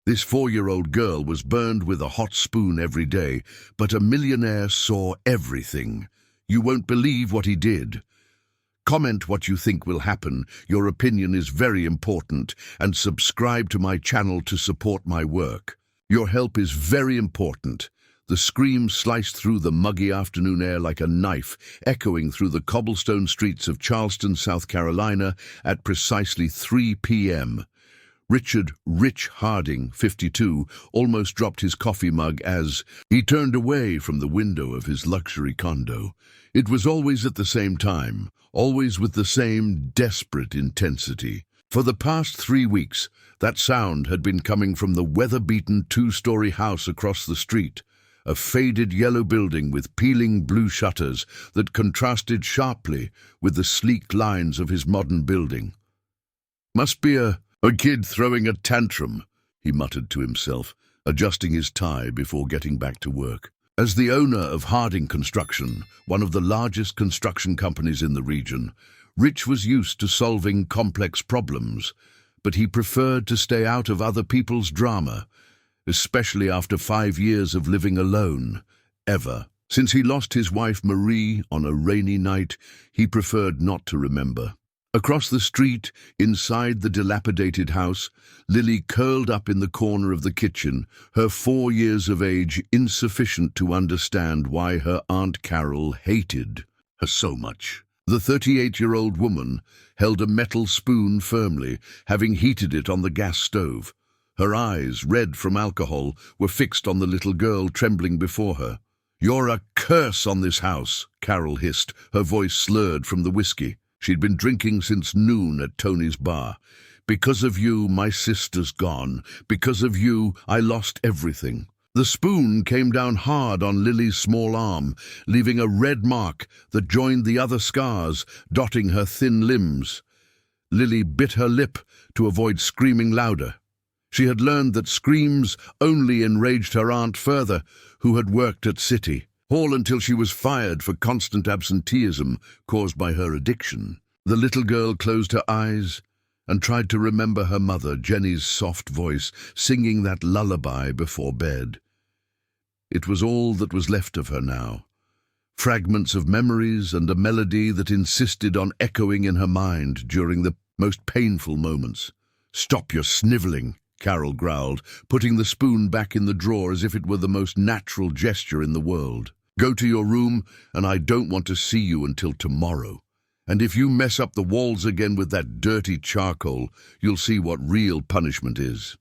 This 4-year-old girl was burned with a hot spoon every day, but a millionaire saw everything. You won't believe what he did. Comment what you think will happen. Your opinion is very important, and subscribe to my channel to support my work. Your help is very important. The scream sliced through the muggy afternoon air like a knife, echoing through the cobblestone streets of Charleston, South Carolina, at precisely 3 p.m. Richard "Rich" Harding, 52, almost dropped his coffee mug as he turned away from the window of his luxury condo. It was always at the same time, always with the same desperate intensity. For the past 3 weeks, that sound had been coming from the weather-beaten 2-story house across the street, a faded yellow building with peeling blue shutters that contrasted sharply with the sleek lines of his modern building. "Must be a kid throwing a tantrum," he muttered to himself, adjusting his tie before getting back to work. As the owner of Harding Construction, one of the largest construction companies in the region, Rich was used to solving complex problems, but he preferred to stay out of other people's drama, especially after 5 years of living alone, ever. Since he lost his wife Marie on a rainy night, he preferred not to remember. Across the street, inside the dilapidated house, Lily curled up in the corner of the kitchen, her 4 years of age insufficient to understand why her Aunt Carol hated her so much. The 38-year-old woman held a metal spoon firmly, having heated it on the gas stove. Her eyes, red from alcohol, were fixed on the little girl trembling before her. "You're a curse on this house," Carol hissed, her voice slurred from the whiskey. She'd been drinking since noon at Tony's bar. "Because of you, my sister's gone. Because of you, I lost everything." The spoon came down hard on Lily's small arm, leaving a red mark that joined the other scars, dotting her thin limbs. Lily bit her lip to avoid screaming louder. She had learned that screams only enraged her aunt further, who had worked at City Hall until she was fired for constant absenteeism caused by her addiction. The little girl closed her eyes and tried to remember her mother, Jenny's soft voice, singing that lullaby before bed. It was all that was left of her now. Fragments of memories and a melody that insisted on echoing in her mind during the most painful moments. "Stop your sniveling," Carol growled, putting the spoon back in the drawer as if it were the most natural gesture in the world. "Go to your room, and I don't want to see you until tomorrow. And if you mess up the walls again with that dirty charcoal, you'll see what real punishment is."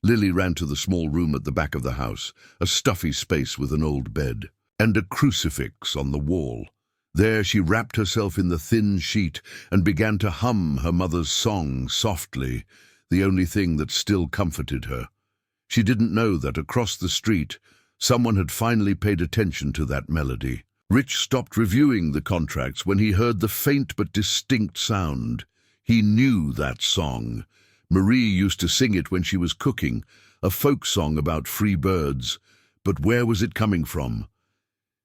Lily ran to the small room at the back of the house, a stuffy space with an old bed, and a crucifix on the wall. There she wrapped herself in the thin sheet and began to hum her mother's song softly, the only thing that still comforted her. She didn't know that across the street, someone had finally paid attention to that melody. Rich stopped reviewing the contracts when he heard the faint but distinct sound. He knew that song. Marie used to sing it when she was cooking, a folk song about free birds. But where was it coming from?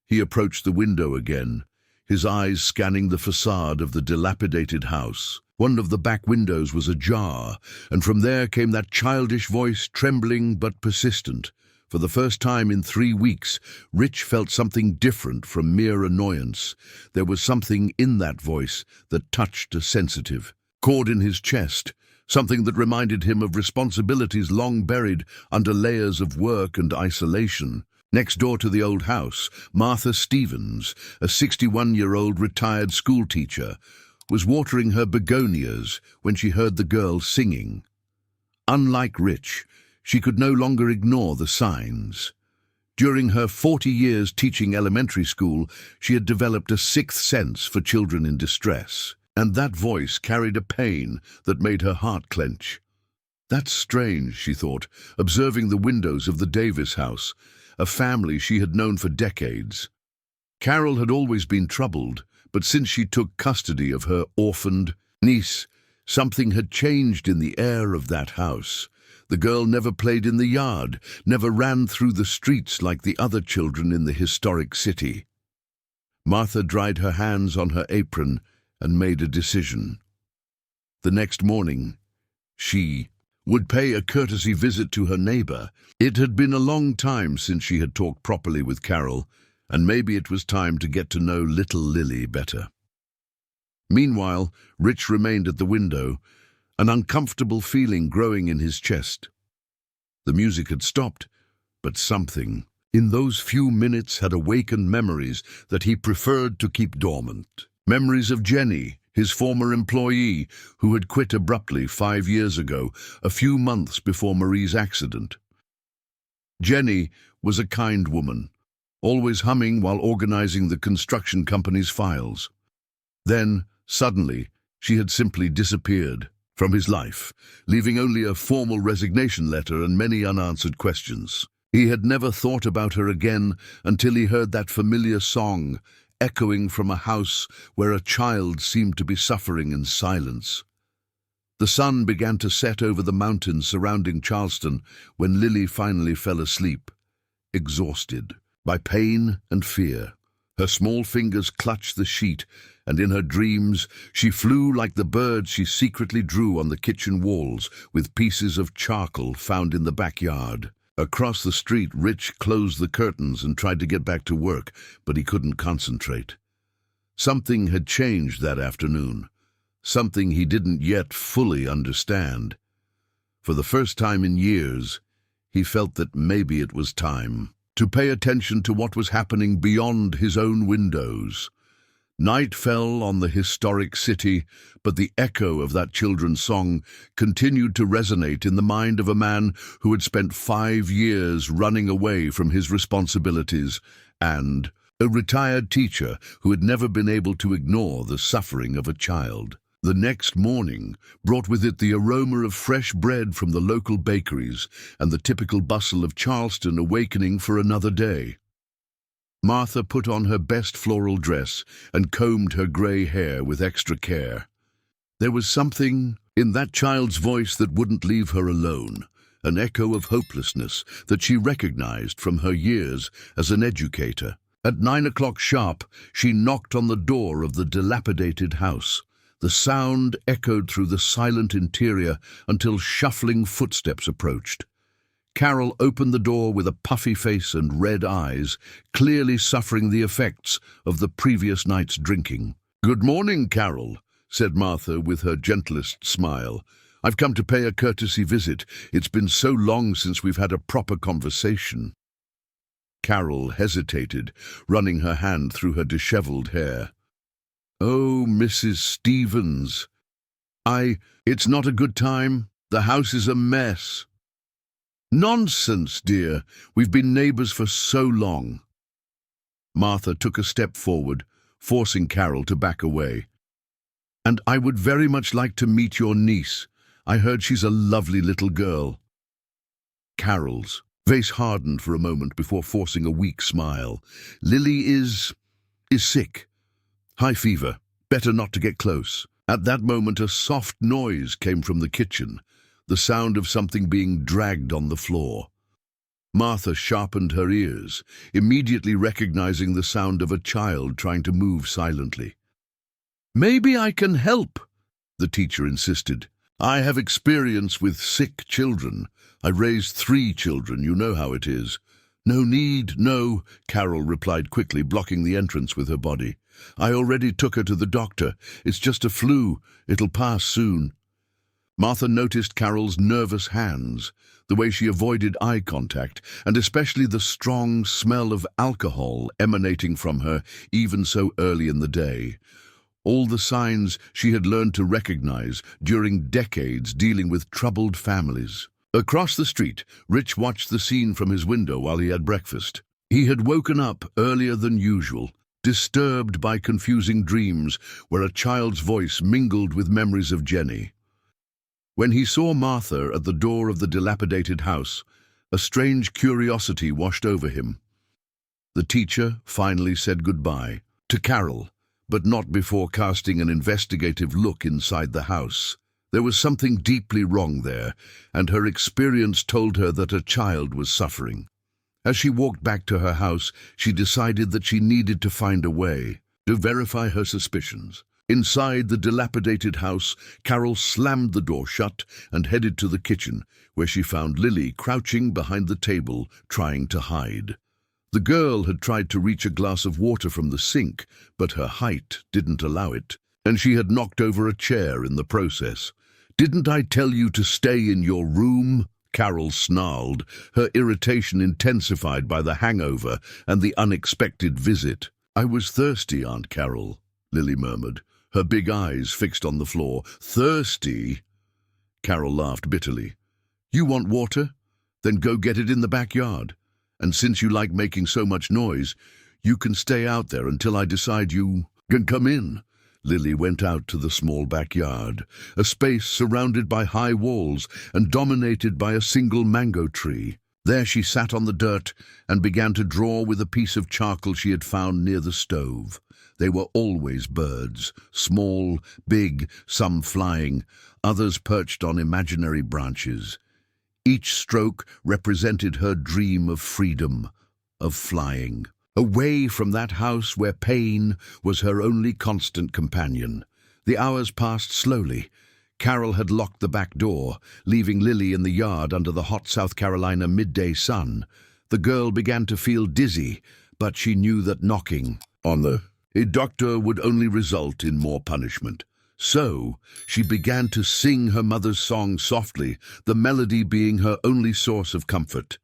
He approached the window again, his eyes scanning the facade of the dilapidated house. One of the back windows was ajar, and from there came that childish voice, trembling but persistent. For the first time in 3 weeks, Rich felt something different from mere annoyance. There was something in that voice that touched a sensitive chord in his chest, something that reminded him of responsibilities long buried under layers of work and isolation. Next door to the old house, Martha Stevens, a 61-year-old retired schoolteacher, was watering her begonias when she heard the girl singing. Unlike Rich, she could no longer ignore the signs. During her 40 years teaching elementary school, she had developed a sixth sense for children in distress, and that voice carried a pain that made her heart clench. That's strange, she thought, observing the windows of the Davis house, a family she had known for decades. Carol had always been troubled, but since she took custody of her orphaned niece, something had changed in the air of that house. The girl never played in the yard, never ran through the streets like the other children in the historic city. Martha dried her hands on her apron and made a decision. The next morning, she would pay a courtesy visit to her neighbor. It had been a long time since she had talked properly with Carol, and maybe it was time to get to know little Lily better. Meanwhile, Rich remained at the window, an uncomfortable feeling growing in his chest. The music had stopped, but something in those few minutes had awakened memories that he preferred to keep dormant. Memories of Jenny, his former employee, who had quit abruptly 5 years ago, a few months before Marie's accident. Jenny was a kind woman, always humming while organizing the construction company's files. Then, suddenly, she had simply disappeared from his life, leaving only a formal resignation letter and many unanswered questions. He had never thought about her again until he heard that familiar song, echoing from a house where a child seemed to be suffering in silence. The sun began to set over the mountains surrounding Charleston when Lily finally fell asleep, exhausted by pain and fear. Her small fingers clutched the sheet, and in her dreams she flew like the bird she secretly drew on the kitchen walls with pieces of charcoal found in the backyard. Across the street, Rich closed the curtains and tried to get back to work, but he couldn't concentrate. Something had changed that afternoon, something he didn't yet fully understand. For the first time in years, he felt that maybe it was time to pay attention to what was happening beyond his own windows. Night fell on the historic city, but the echo of that children's song continued to resonate in the mind of a man who had spent 5 years running away from his responsibilities, and a retired teacher who had never been able to ignore the suffering of a child. The next morning brought with it the aroma of fresh bread from the local bakeries and the typical bustle of Charleston awakening for another day. Martha put on her best floral dress and combed her grey hair with extra care. There was something in that child's voice that wouldn't leave her alone, an echo of hopelessness that she recognized from her years as an educator. At 9 o'clock sharp, she knocked on the door of the dilapidated house. The sound echoed through the silent interior until shuffling footsteps approached. Carol opened the door with a puffy face and red eyes, clearly suffering the effects of the previous night's drinking. "Good morning, Carol," said Martha with her gentlest smile. "I've come to pay a courtesy visit. It's been so long since we've had a proper conversation." Carol hesitated, running her hand through her disheveled hair. "Oh, Mrs. Stevens, it's not a good time. The house is a mess." "Nonsense, dear. We've been neighbors for so long." Martha took a step forward, forcing Carol to back away. "And I would very much like to meet your niece. I heard she's a lovely little girl." Carol's face hardened for a moment before forcing a weak smile. "Lily is sick. High fever. Better not to get close." At that moment, a soft noise came from the kitchen, the sound of something being dragged on the floor. Martha sharpened her ears, immediately recognizing the sound of a child trying to move silently. "Maybe I can help," the teacher insisted. "I have experience with sick children. I raised 3 children, you know how it is." "No need, no," Carol replied quickly, blocking the entrance with her body. "I already took her to the doctor. It's just a flu. It'll pass soon." Martha noticed Carol's nervous hands, the way she avoided eye contact, and especially the strong smell of alcohol emanating from her even so early in the day. All the signs she had learned to recognize during decades dealing with troubled families. Across the street, Rich watched the scene from his window while he had breakfast. He had woken up earlier than usual, disturbed by confusing dreams where a child's voice mingled with memories of Jenny. When he saw Martha at the door of the dilapidated house, a strange curiosity washed over him. The teacher finally said goodbye to Carol, but not before casting an investigative look inside the house. There was something deeply wrong there, and her experience told her that a child was suffering. As she walked back to her house, she decided that she needed to find a way to verify her suspicions. Inside the dilapidated house, Carol slammed the door shut and headed to the kitchen, where she found Lily crouching behind the table, trying to hide. The girl had tried to reach a glass of water from the sink, but her height didn't allow it, and she had knocked over a chair in the process. "Didn't I tell you to stay in your room?" Carol snarled, her irritation intensified by the hangover and the unexpected visit. "I was thirsty, Aunt Carol," Lily murmured, her big eyes fixed on the floor. "Thirsty?" Carol laughed bitterly. "You want water? Then go get it in the backyard. And since you like making so much noise, you can stay out there until I decide you can come in." Lily went out to the small backyard, a space surrounded by high walls and dominated by a single mango tree. There she sat on the dirt and began to draw with a piece of charcoal she had found near the stove. They were always birds, small, big, some flying, others perched on imaginary branches. Each stroke represented her dream of freedom, of flying, away from that house where pain was her only constant companion. The hours passed slowly. Carol had locked the back door, leaving Lily in the yard under the hot South Carolina midday sun. The girl began to feel dizzy, but she knew that knocking on a doctor would only result in more punishment. So she began to sing her mother's song softly, the melody being her only source of comfort.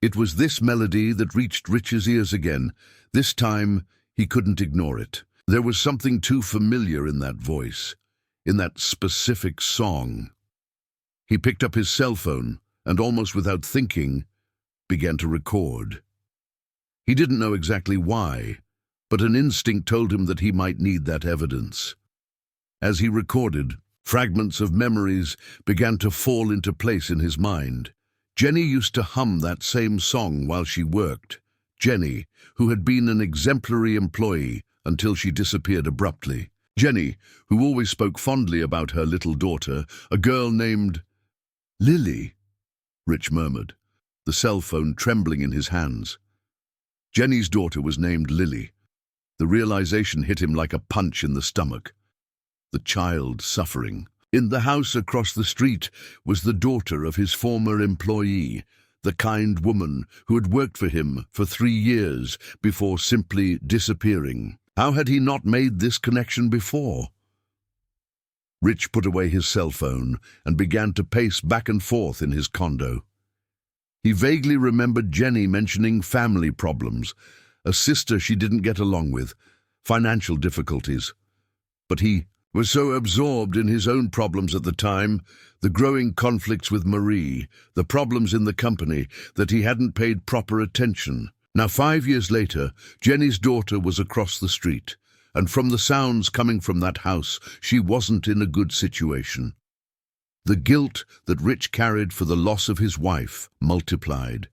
It was this melody that reached Rich's ears again. This time, he couldn't ignore it. There was something too familiar in that voice, in that specific song. He picked up his cell phone and, almost without thinking, began to record. He didn't know exactly why, but an instinct told him that he might need that evidence. As he recorded, fragments of memories began to fall into place in his mind. Jenny used to hum that same song while she worked. Jenny, who had been an exemplary employee until she disappeared abruptly. Jenny, who always spoke fondly about her little daughter, a girl named Lily, Rich murmured, the cell phone trembling in his hands. Jenny's daughter was named Lily. The realization hit him like a punch in the stomach. The child suffering. In the house across the street was the daughter of his former employee, the kind woman who had worked for him for 3 years before simply disappearing. How had he not made this connection before? Rich put away his cell phone and began to pace back and forth in his condo. He vaguely remembered Jenny mentioning family problems, a sister she didn't get along with, financial difficulties. But he was so absorbed in his own problems at the time, the growing conflicts with Marie, the problems in the company, that he hadn't paid proper attention. Now 5 years later, Jenny's daughter was across the street, and from the sounds coming from that house, she wasn't in a good situation. The guilt that Rich carried for the loss of his wife multiplied,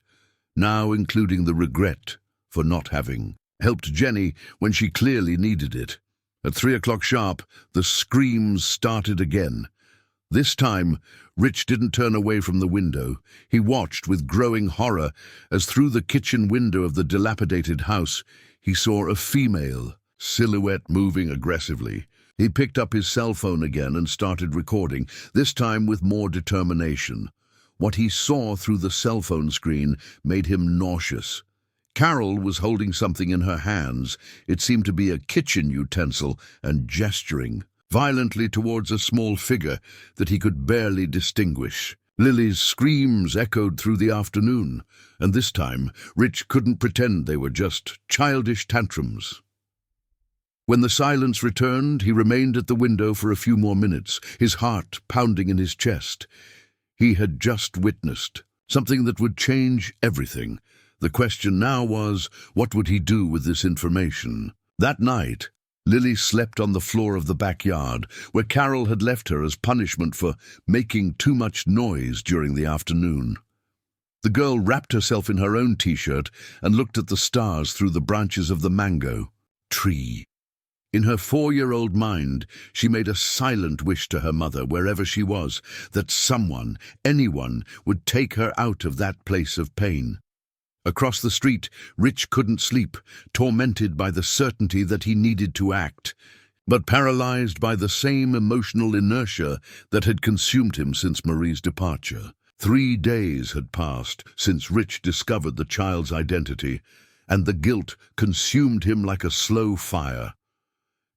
now including the regret for not having helped Jenny when she clearly needed it. At 3 o'clock sharp, the screams started again. This time, Rich didn't turn away from the window. He watched with growing horror as through the kitchen window of the dilapidated house, he saw a female silhouette moving aggressively. He picked up his cell phone again and started recording, this time with more determination. What he saw through the cell phone screen made him nauseous. Carol was holding something in her hands. It seemed to be a kitchen utensil, and gesturing violently towards a small figure that he could barely distinguish. Lily's screams echoed through the afternoon, and this time Rich couldn't pretend they were just childish tantrums. When the silence returned, he remained at the window for a few more minutes, his heart pounding in his chest. He had just witnessed something that would change everything. The question now was, what would he do with this information? That night, Lily slept on the floor of the backyard, where Carol had left her as punishment for making too much noise during the afternoon. The girl wrapped herself in her own t-shirt and looked at the stars through the branches of the mango tree. In her 4-year-old mind, she made a silent wish to her mother, wherever she was, that someone, anyone, would take her out of that place of pain. Across the street, Rich couldn't sleep, tormented by the certainty that he needed to act. but paralyzed by the same emotional inertia that had consumed him since Marie's departure. 3 days had passed since Rich discovered the child's identity, and the guilt consumed him like a slow fire.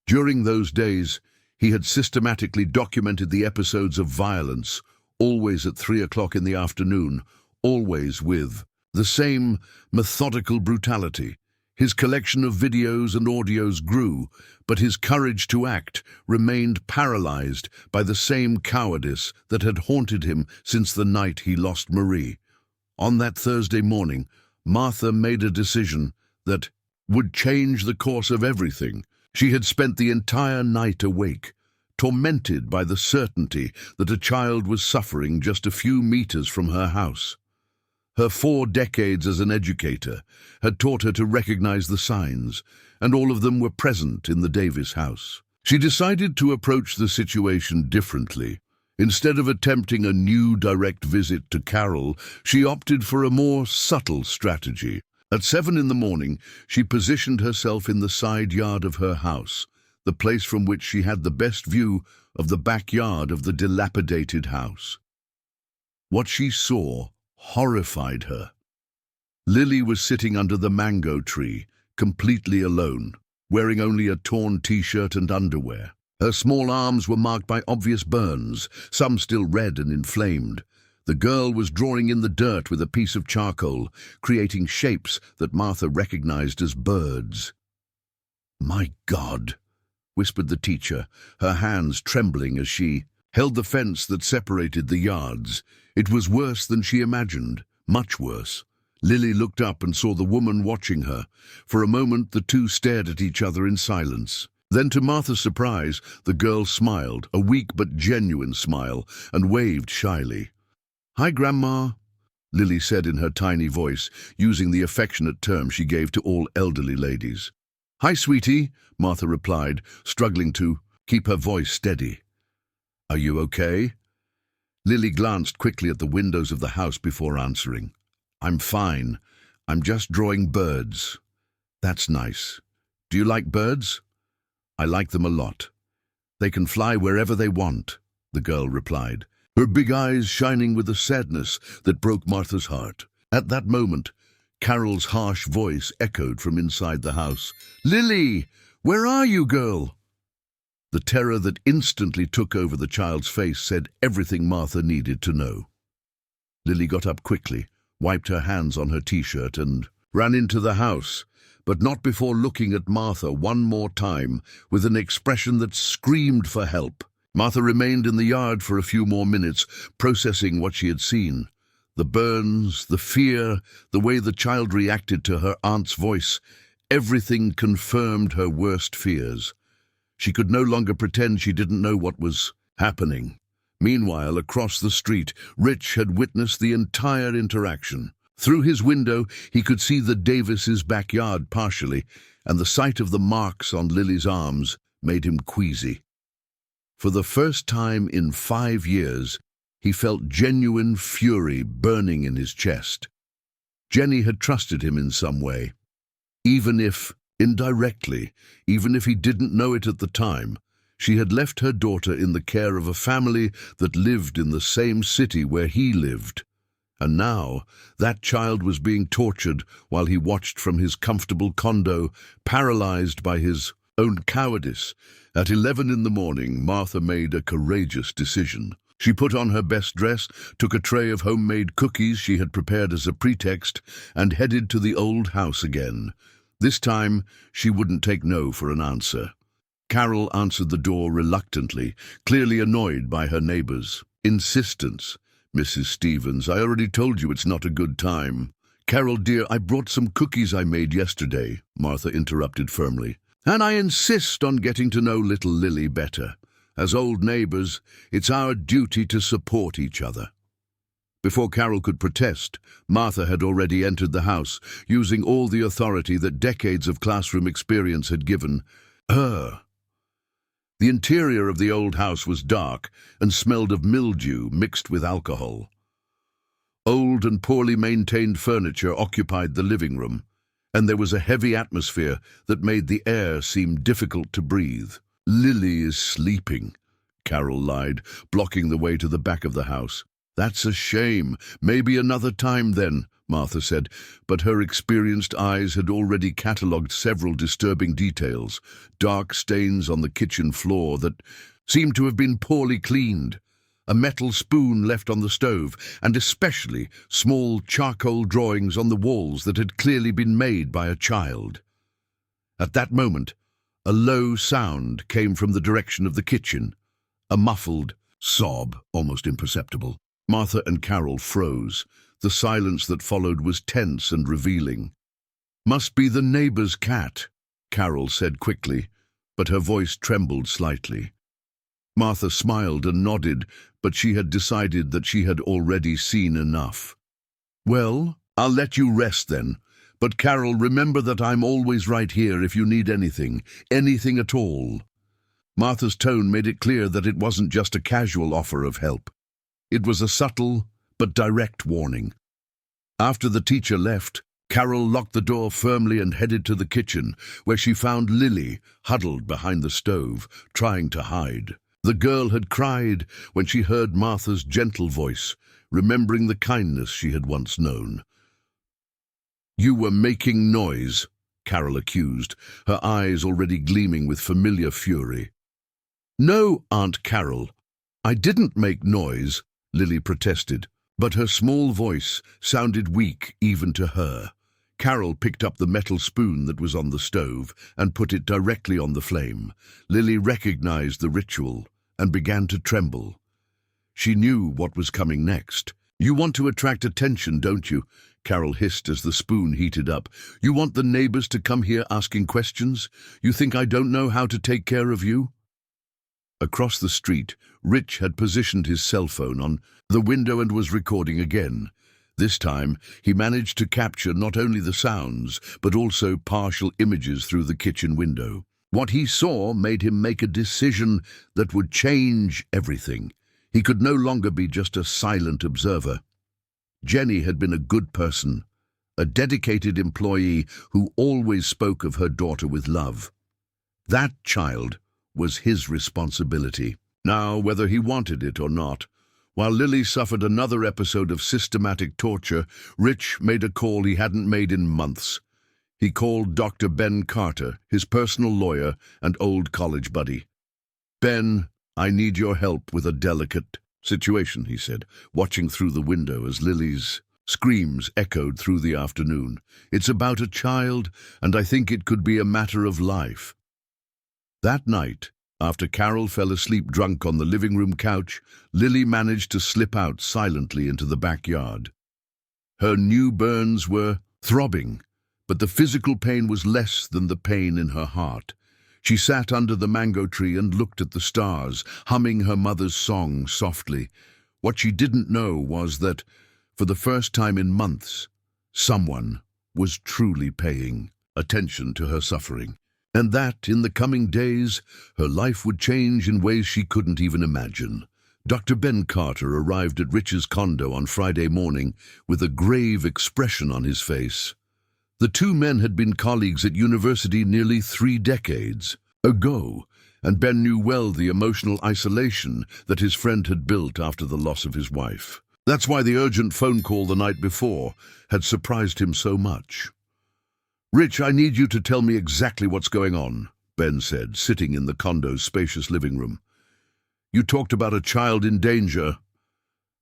During those days, he had systematically documented the episodes of violence, always at 3 o'clock in the afternoon, always with the same methodical brutality. His collection of videos and audios grew, but his courage to act remained paralyzed by the same cowardice that had haunted him since the night he lost Marie. On that Thursday morning, Martha made a decision that would change the course of everything. She had spent the entire night awake, tormented by the certainty that a child was suffering just a few meters from her house. Her 4 decades as an educator had taught her to recognize the signs, and all of them were present in the Davis house. She decided to approach the situation differently. Instead of attempting a new direct visit to Carol, she opted for a more subtle strategy. At 7 in the morning, she positioned herself in the side yard of her house, the place from which she had the best view of the backyard of the dilapidated house. What she saw horrified her. Lily was sitting under the mango tree, completely alone, wearing only a torn t-shirt and underwear. Her small arms were marked by obvious burns, some still red and inflamed. The girl was drawing in the dirt with a piece of charcoal, creating shapes that Martha recognized as birds. "My God," whispered the teacher, her hands trembling as she held the fence that separated the yards. It was worse than she imagined, much worse. Lily looked up and saw the woman watching her. For a moment, the two stared at each other in silence. Then, to Martha's surprise, the girl smiled, a weak but genuine smile, and waved shyly. "Hi, Grandma," Lily said in her tiny voice, using the affectionate term she gave to all elderly ladies. "Hi, sweetie," Martha replied, struggling to keep her voice steady. "Are you okay?" Lily glanced quickly at the windows of the house before answering. "I'm fine. I'm just drawing birds." "That's nice. Do you like birds?" "I like them a lot. They can fly wherever they want," the girl replied, her big eyes shining with a sadness that broke Martha's heart. At that moment, Carol's harsh voice echoed from inside the house. "Lily, where are you, girl?" The terror that instantly took over the child's face said everything Martha needed to know. Lily got up quickly, wiped her hands on her t-shirt, and ran into the house, but not before looking at Martha one more time with an expression that screamed for help. Martha remained in the yard for a few more minutes, processing what she had seen. The burns, the fear, the way the child reacted to her aunt's voice, everything confirmed her worst fears. She could no longer pretend she didn't know what was happening. Meanwhile, across the street, Rich had witnessed the entire interaction. Through his window, he could see the Davises' backyard partially, and the sight of the marks on Lily's arms made him queasy. For the first time in 5 years, he felt genuine fury burning in his chest. Jenny had trusted him in some way, even if indirectly, even if he didn't know it at the time. She had left her daughter in the care of a family that lived in the same city where he lived. And now, that child was being tortured while he watched from his comfortable condo, paralyzed by his own cowardice. At 11 in the morning, Martha made a courageous decision. She put on her best dress, took a tray of homemade cookies she had prepared as a pretext, and headed to the old house again. This time, she wouldn't take no for an answer. Carol answered the door reluctantly, clearly annoyed by her neighbor's insistence. "Mrs. Stevens, I already told you it's not a good time." "Carol, dear, I brought some cookies I made yesterday," Martha interrupted firmly. "And I insist on getting to know little Lily better. As old neighbors, it's our duty to support each other." Before Carol could protest, Martha had already entered the house, using all the authority that decades of classroom experience had given her. The interior of the old house was dark and smelled of mildew mixed with alcohol. Old and poorly maintained furniture occupied the living room, and there was a heavy atmosphere that made the air seem difficult to breathe. Lily is sleeping, Carol lied, blocking the way to the back of the house. That's a shame. Maybe another time then, Martha said, but her experienced eyes had already catalogued several disturbing details, dark stains on the kitchen floor that seemed to have been poorly cleaned, a metal spoon left on the stove, and especially small charcoal drawings on the walls that had clearly been made by a child. At that moment, a low sound came from the direction of the kitchen, a muffled sob, almost imperceptible. Martha and Carol froze. The silence that followed was tense and revealing. "Must be the neighbor's cat," Carol said quickly, but her voice trembled slightly. Martha smiled and nodded, but she had decided that she had already seen enough. "Well, I'll let you rest then. But Carol, remember that I'm always right here if you need anything at all." Martha's tone made it clear that it wasn't just a casual offer of help. It was a subtle but direct warning. After the teacher left, Carol locked the door firmly and headed to the kitchen, where she found Lily huddled behind the stove, trying to hide. The girl had cried when she heard Martha's gentle voice, remembering the kindness she had once known. "You were making noise," Carol accused, her eyes already gleaming with familiar fury. "No, Aunt Carol, I didn't make noise," Lily protested, but her small voice sounded weak even to her. Carol picked up the metal spoon that was on the stove and put it directly on the flame. Lily recognized the ritual and began to tremble. She knew what was coming next. "You want to attract attention, don't you?" Carol hissed as the spoon heated up. "You want the neighbors to come here asking questions? You think I don't know how to take care of you?" Across the street, Rich had positioned his cell phone on the window and was recording again. This time, he managed to capture not only the sounds, but also partial images through the kitchen window. What he saw made him make a decision that would change everything. He could no longer be just a silent observer. Jenny had been a good person, a dedicated employee who always spoke of her daughter with love. That child was his responsibility. Now, whether he wanted it or not, while Lily suffered another episode of systematic torture, Rich made a call he hadn't made in months. He called Dr. Ben Carter, his personal lawyer and old college buddy. "Ben, I need your help with a delicate situation," he said, watching through the window as Lily's screams echoed through the afternoon. "It's about a child, and I think it could be a matter of life." That night, after Carol fell asleep drunk on the living room couch, Lily managed to slip out silently into the backyard. Her new burns were throbbing, but the physical pain was less than the pain in her heart. She sat under the mango tree and looked at the stars, humming her mother's song softly. What she didn't know was that, for the first time in months, someone was truly paying attention to her suffering, and that, in the coming days, her life would change in ways she couldn't even imagine. Dr. Ben Carter arrived at Rich's condo on Friday morning with a grave expression on his face. The two men had been colleagues at university nearly 3 decades ago, and Ben knew well the emotional isolation that his friend had built after the loss of his wife. That's why the urgent phone call the night before had surprised him so much. "Rich, I need you to tell me exactly what's going on," Ben said, sitting in the condo's spacious living room. "You talked about a child in danger,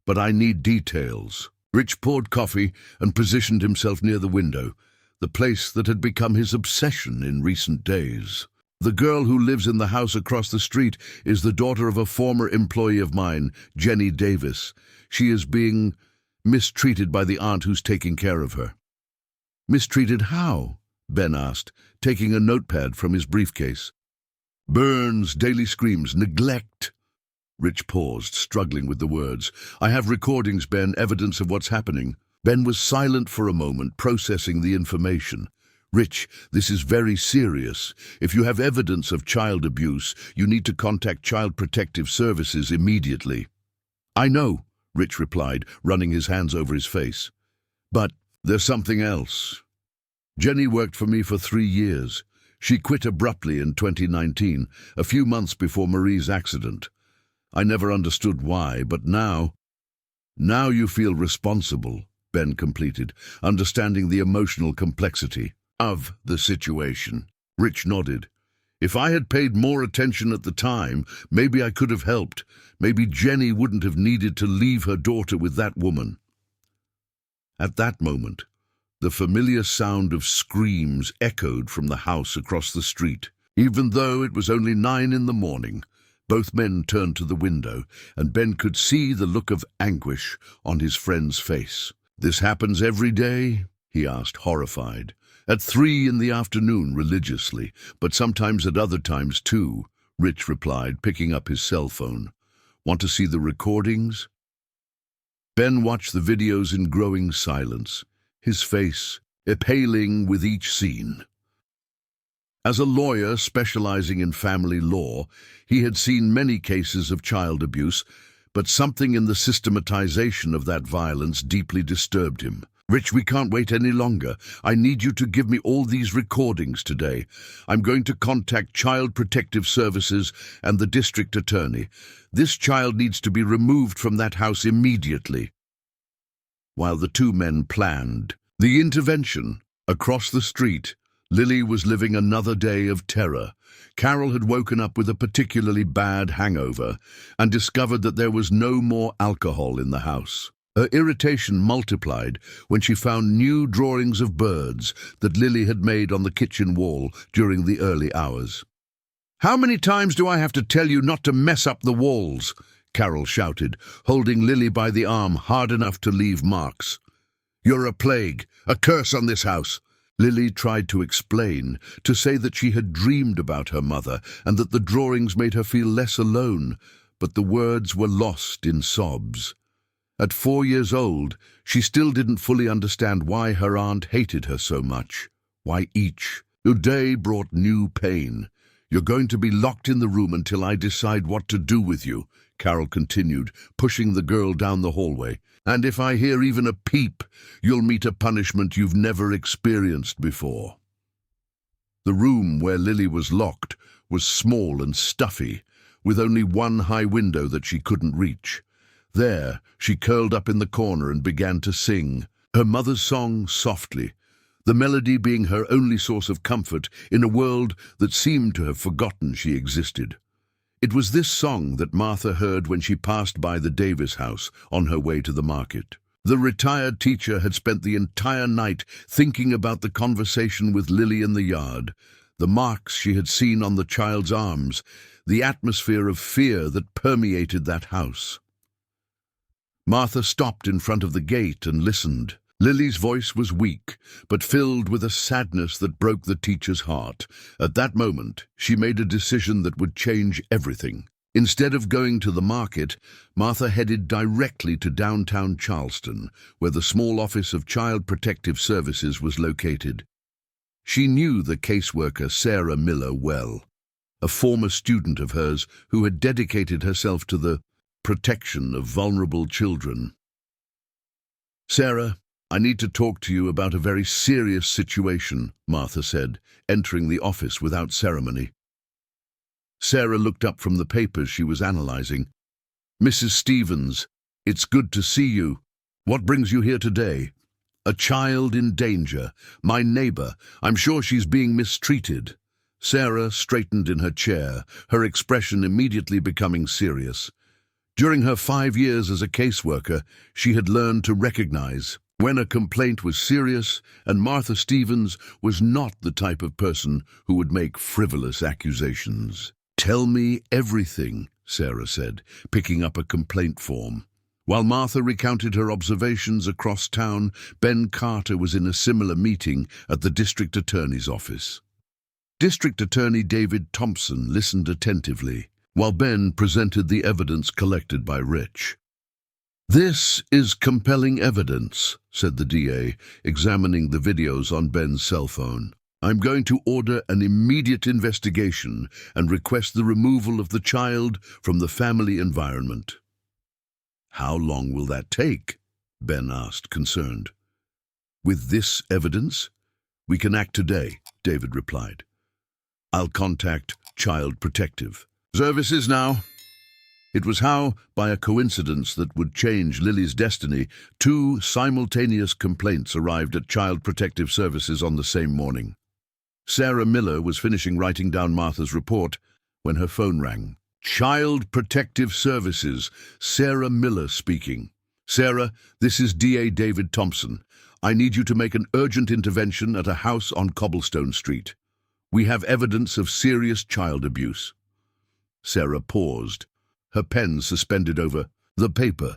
but I need details." Rich poured coffee and positioned himself near the window, the place that had become his obsession in recent days. "The girl who lives in the house across the street is the daughter of a former employee of mine, Jenny Davis. She is being mistreated by the aunt who's taking care of her." "Mistreated how?" Ben asked, taking a notepad from his briefcase. "Burns, daily screams, neglect." Rich paused, struggling with the words. "I have recordings, Ben, evidence of what's happening." Ben was silent for a moment, processing the information. "Rich, this is very serious. If you have evidence of child abuse, you need to contact Child Protective Services immediately." "I know," Rich replied, running his hands over his face. "But there's something else. Jenny worked for me for 3 years. She quit abruptly in 2019, a few months before Marie's accident. I never understood why, but now you feel responsible, Ben completed, understanding the emotional complexity of the situation. Rich nodded. If I had paid more attention at the time, maybe I could have helped. Maybe Jenny wouldn't have needed to leave her daughter with that woman. At that moment, the familiar sound of screams echoed from the house across the street. Even though it was only 9 in the morning, both men turned to the window, and Ben could see the look of anguish on his friend's face. "This happens every day?" he asked, horrified. "At 3 in the afternoon religiously, but sometimes at other times too," Rich replied, picking up his cell phone. "Want to see the recordings?" Ben watched the videos in growing silence, his face paling with each scene. As a lawyer specializing in family law, he had seen many cases of child abuse, but something in the systematization of that violence deeply disturbed him. "Rich, we can't wait any longer. I need you to give me all these recordings today. I'm going to contact Child Protective Services and the district attorney. This child needs to be removed from that house immediately." While the two men planned the intervention, across the street, Lily was living another day of terror. Carol had woken up with a particularly bad hangover and discovered that there was no more alcohol in the house. Her irritation multiplied when she found new drawings of birds that Lily had made on the kitchen wall during the early hours. "How many times do I have to tell you not to mess up the walls?" Carol shouted, holding Lily by the arm hard enough to leave marks. "You're a plague, a curse on this house." Lily tried to explain, to say that she had dreamed about her mother and that the drawings made her feel less alone, but the words were lost in sobs. At 4 years old, she still didn't fully understand why her aunt hated her so much, why each day brought new pain. "You're going to be locked in the room until I decide what to do with you," Carol continued, pushing the girl down the hallway. "And if I hear even a peep, you'll meet a punishment you've never experienced before." The room where Lily was locked was small and stuffy, with only one high window that she couldn't reach. There, she curled up in the corner and began to sing, her mother's song softly, the melody being her only source of comfort in a world that seemed to have forgotten she existed. It was this song that Martha heard when she passed by the Davis house on her way to the market. The retired teacher had spent the entire night thinking about the conversation with Lily in the yard, the marks she had seen on the child's arms, the atmosphere of fear that permeated that house. Martha stopped in front of the gate and listened. Lily's voice was weak, but filled with a sadness that broke the teacher's heart. At that moment, she made a decision that would change everything. Instead of going to the market, Martha headed directly to downtown Charleston, where the small office of Child Protective Services was located. She knew the caseworker Sarah Miller well, a former student of hers who had dedicated herself to the protection of vulnerable children. "Sarah, I need to talk to you about a very serious situation," Martha said, entering the office without ceremony. Sarah looked up from the papers she was analyzing. "Mrs. Stevens, it's good to see you. What brings you here today?" "A child in danger. My neighbor. I'm sure she's being mistreated." Sarah straightened in her chair, her expression immediately becoming serious. During her 5 years as a caseworker, she had learned to recognize when a complaint was serious, and Martha Stevens was not the type of person who would make frivolous accusations. "Tell me everything," Sarah said, picking up a complaint form. While Martha recounted her observations across town, Ben Carter was in a similar meeting at the district attorney's office. District Attorney David Thompson listened attentively, while Ben presented the evidence collected by Rich. "This is compelling evidence," said the DA, examining the videos on Ben's cell phone. "I'm going to order an immediate investigation and request the removal of the child from the family environment." "How long will that take?" Ben asked, concerned. "With this evidence, we can act today," David replied. I'll contact Child Protective Services now. It was how, by a coincidence that would change Lily's destiny, two simultaneous complaints arrived at Child Protective Services on the same morning. Sarah Miller was finishing writing down Martha's report when her phone rang. Child Protective Services, Sarah Miller speaking. Sarah, this is DA David Thompson. I need you to make an urgent intervention at a house on Cobblestone Street. We have evidence of serious child abuse. Sarah paused, her pen suspended over the paper.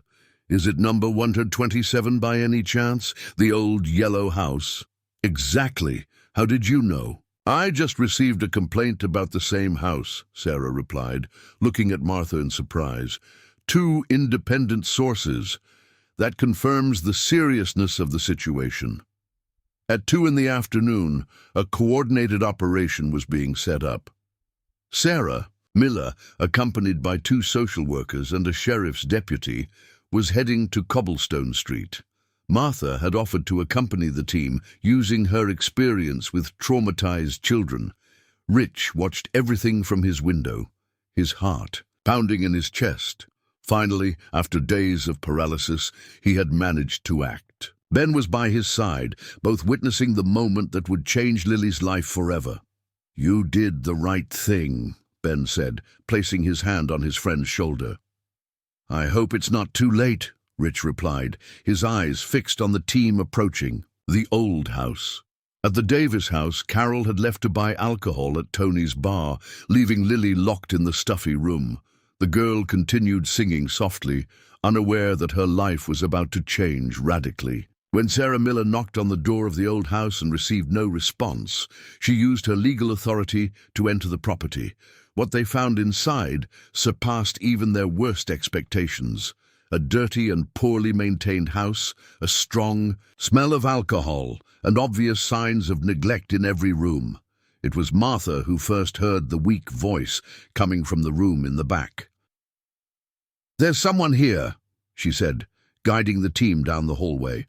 Is it number 127 by any chance? The old yellow house? Exactly. How did you know? I just received a complaint about the same house, Sarah replied, looking at Martha in surprise. Two independent sources. That confirms the seriousness of the situation. At 2 in the afternoon, a coordinated operation was being set up. Sarah Miller, accompanied by 2 social workers and a sheriff's deputy, was heading to Cobblestone Street. Martha had offered to accompany the team, using her experience with traumatized children. Rich watched everything from his window, his heart pounding in his chest. Finally, after days of paralysis, he had managed to act. Ben was by his side, both witnessing the moment that would change Lily's life forever. You did the right thing, Ben said, placing his hand on his friend's shoulder. I hope it's not too late, Rich replied, his eyes fixed on the team approaching, the old house. At the Davis house, Carol had left to buy alcohol at Tony's bar, leaving Lily locked in the stuffy room. The girl continued singing softly, unaware that her life was about to change radically. When Sarah Miller knocked on the door of the old house and received no response, she used her legal authority to enter the property. What they found inside surpassed even their worst expectations. A dirty and poorly maintained house, a strong smell of alcohol, and obvious signs of neglect in every room. It was Martha who first heard the weak voice coming from the room in the back. There's someone here, she said, guiding the team down the hallway.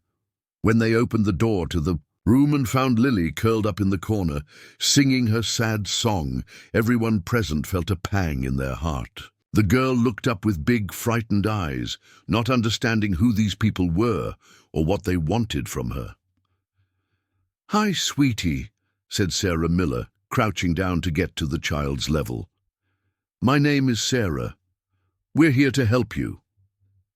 When they opened the door to the room and found Lily curled up in the corner, singing her sad song, everyone present felt a pang in their heart. The girl looked up with big, frightened eyes, not understanding who these people were or what they wanted from her. Hi, sweetie, said Sarah Miller, crouching down to get to the child's level. My name is Sarah. We're here to help you.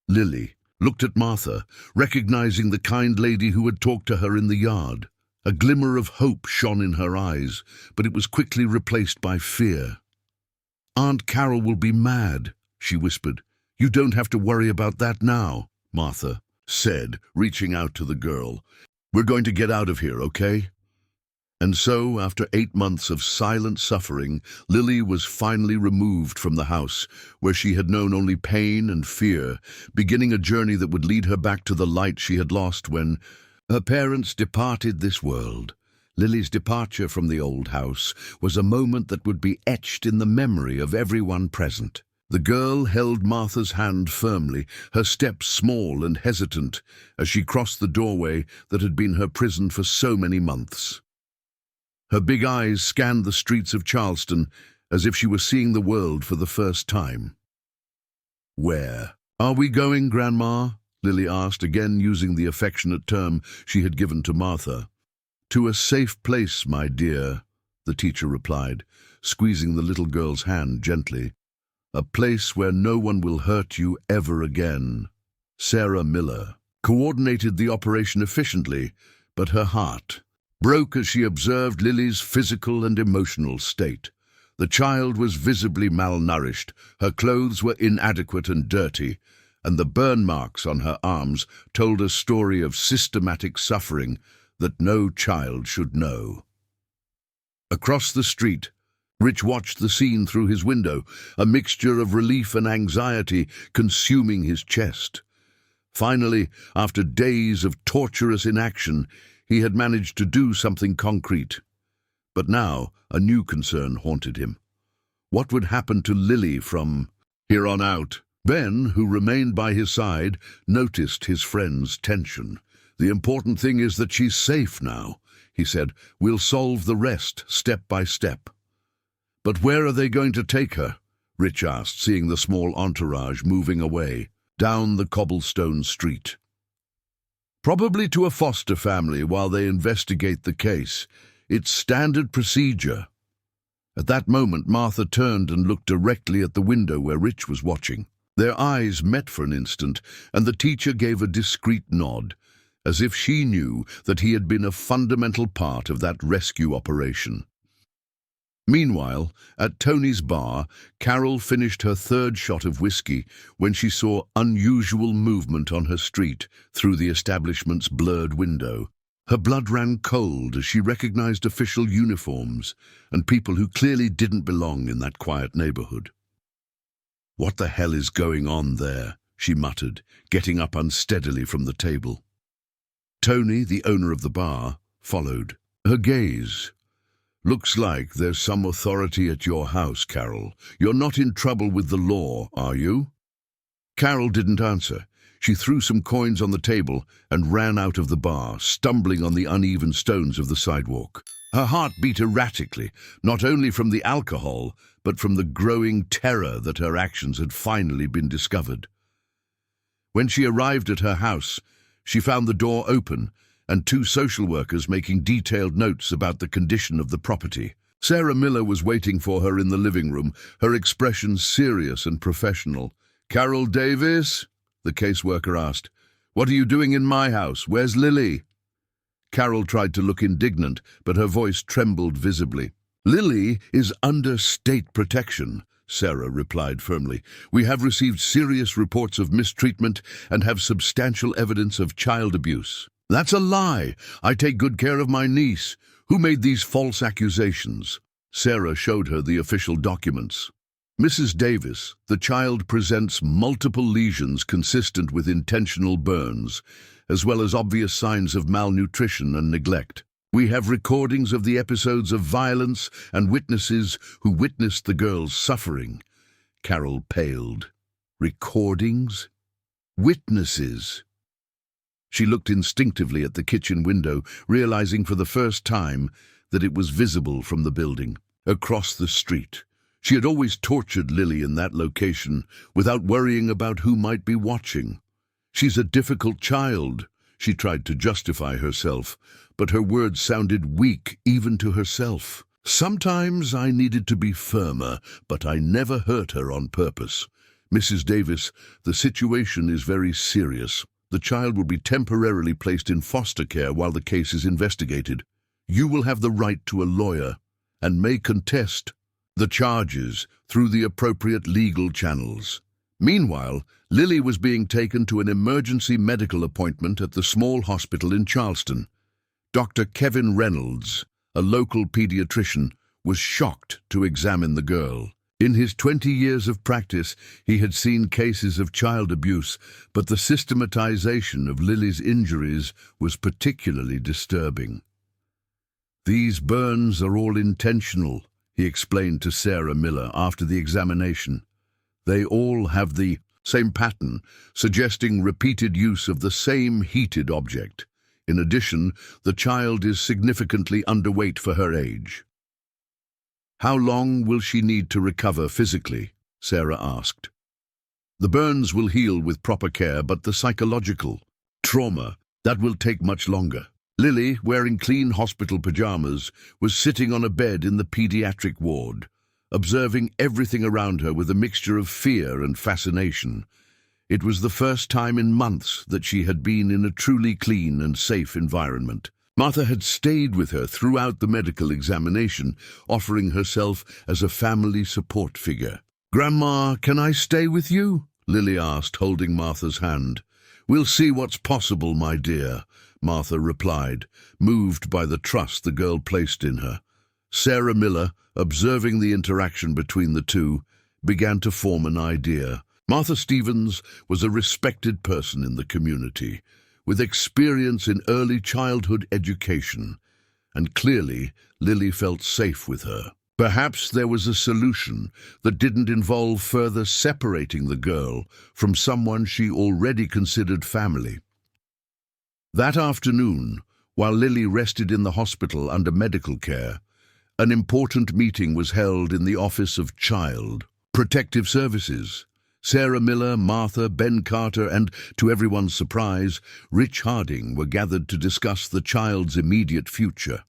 Lily looked at Martha, recognizing the kind lady who had talked to her in the yard. A glimmer of hope shone in her eyes, but it was quickly replaced by fear. Aunt Carol will be mad, she whispered. You don't have to worry about that now, Martha said, reaching out to the girl. We're going to get out of here, okay? And so, after 8 months of silent suffering, Lily was finally removed from the house, where she had known only pain and fear, beginning a journey that would lead her back to the light she had lost when her parents departed this world. Lily's departure from the old house was a moment that would be etched in the memory of everyone present. The girl held Martha's hand firmly, her steps small and hesitant, as she crossed the doorway that had been her prison for so many months. Her big eyes scanned the streets of Charleston as if she were seeing the world for the first time. Where are we going, Grandma? Lily asked, again using the affectionate term she had given to Martha. To a safe place, my dear, the teacher replied, squeezing the little girl's hand gently. A place where no one will hurt you ever again. Sarah Miller coordinated the operation efficiently, but her heart broke as she observed Lily's physical and emotional state. The child was visibly malnourished, her clothes were inadequate and dirty, and the burn marks on her arms told a story of systematic suffering that no child should know. Across the street, Rich watched the scene through his window, a mixture of relief and anxiety consuming his chest. Finally, after days of torturous inaction, he had managed to do something concrete. But now a new concern haunted him. What would happen to Lily from here on out? Ben, who remained by his side, noticed his friend's tension. The important thing is that she's safe now, he said. We'll solve the rest step by step. "But where are they going to take her?" Rich asked, seeing the small entourage moving away down the cobblestone street. "Probably to a foster family while they investigate the case. It's standard procedure." At that moment, Martha turned and looked directly at the window where Rich was watching. Their eyes met for an instant, and the teacher gave a discreet nod, as if she knew that he had been a fundamental part of that rescue operation. Meanwhile, at Tony's bar, Carol finished her third shot of whiskey when she saw unusual movement on her street through the establishment's blurred window. Her blood ran cold as she recognized official uniforms and people who clearly didn't belong in that quiet neighborhood. "What the hell is going on there?" she muttered, getting up unsteadily from the table. Tony, the owner of the bar, followed. Her gaze. "Looks like there's some authority at your house, Carol. You're not in trouble with the law, are you?" Carol didn't answer. She threw some coins on the table and ran out of the bar, stumbling on the uneven stones of the sidewalk. Her heart beat erratically, not only from the alcohol, but from the growing terror that her actions had finally been discovered. When she arrived at her house, she found the door open and two social workers making detailed notes about the condition of the property. Sarah Miller was waiting for her in the living room, her expression serious and professional. "Carol Davis?" the caseworker asked. "What are you doing in my house? Where's Lily?" Carol tried to look indignant, but her voice trembled visibly. "Lily is under state protection," Sarah replied firmly. "We have received serious reports of mistreatment and have substantial evidence of child abuse." "That's a lie. I take good care of my niece. Who made these false accusations?" Sarah showed her the official documents. "Mrs. Davis, the child presents multiple lesions consistent with intentional burns, as well as obvious signs of malnutrition and neglect. We have recordings of the episodes of violence and witnesses who witnessed the girl's suffering." Carol paled. "Recordings? Witnesses?" She looked instinctively at the kitchen window, realizing for the first time that it was visible from the building, across the street. She had always tortured Lily in that location, without worrying about who might be watching. "She's a difficult child," she tried to justify herself, but her words sounded weak even to herself. "Sometimes I needed to be firmer, but I never hurt her on purpose. Mrs. Davis, the situation is very serious. The child will be temporarily placed in foster care while the case is investigated. You will have the right to a lawyer and may contest the charges through the appropriate legal channels." Meanwhile, Lily was being taken to an emergency medical appointment at the small hospital in Charleston. Dr. Kevin Reynolds, a local pediatrician, was shocked to examine the girl. In his 20 years of practice, he had seen cases of child abuse, but the systematization of Lily's injuries was particularly disturbing. "These burns are all intentional," he explained to Sarah Miller after the examination. "They all have the same pattern, suggesting repeated use of the same heated object. In addition, the child is significantly underweight for her age." "How long will she need to recover physically?" Sarah asked. "The burns will heal with proper care, but the psychological trauma, that will take much longer." Lily, wearing clean hospital pajamas, was sitting on a bed in the pediatric ward, observing everything around her with a mixture of fear and fascination. It was the first time in months that she had been in a truly clean and safe environment. Martha had stayed with her throughout the medical examination, offering herself as a family support figure. "Grandma, can I stay with you?" Lily asked, holding Martha's hand. "We'll see what's possible, my dear," Martha replied, moved by the trust the girl placed in her. Sarah Miller, observing the interaction between the two, began to form an idea. Martha Stevens was a respected person in the community, with experience in early childhood education, and clearly Lily felt safe with her. Perhaps there was a solution that didn't involve further separating the girl from someone she already considered family. That afternoon, while Lily rested in the hospital under medical care, An important meeting was held in the Office of Child Protective Services. Sarah Miller, Martha, Ben Carter, and, to everyone's surprise, Rich Harding were gathered to discuss the child's immediate future.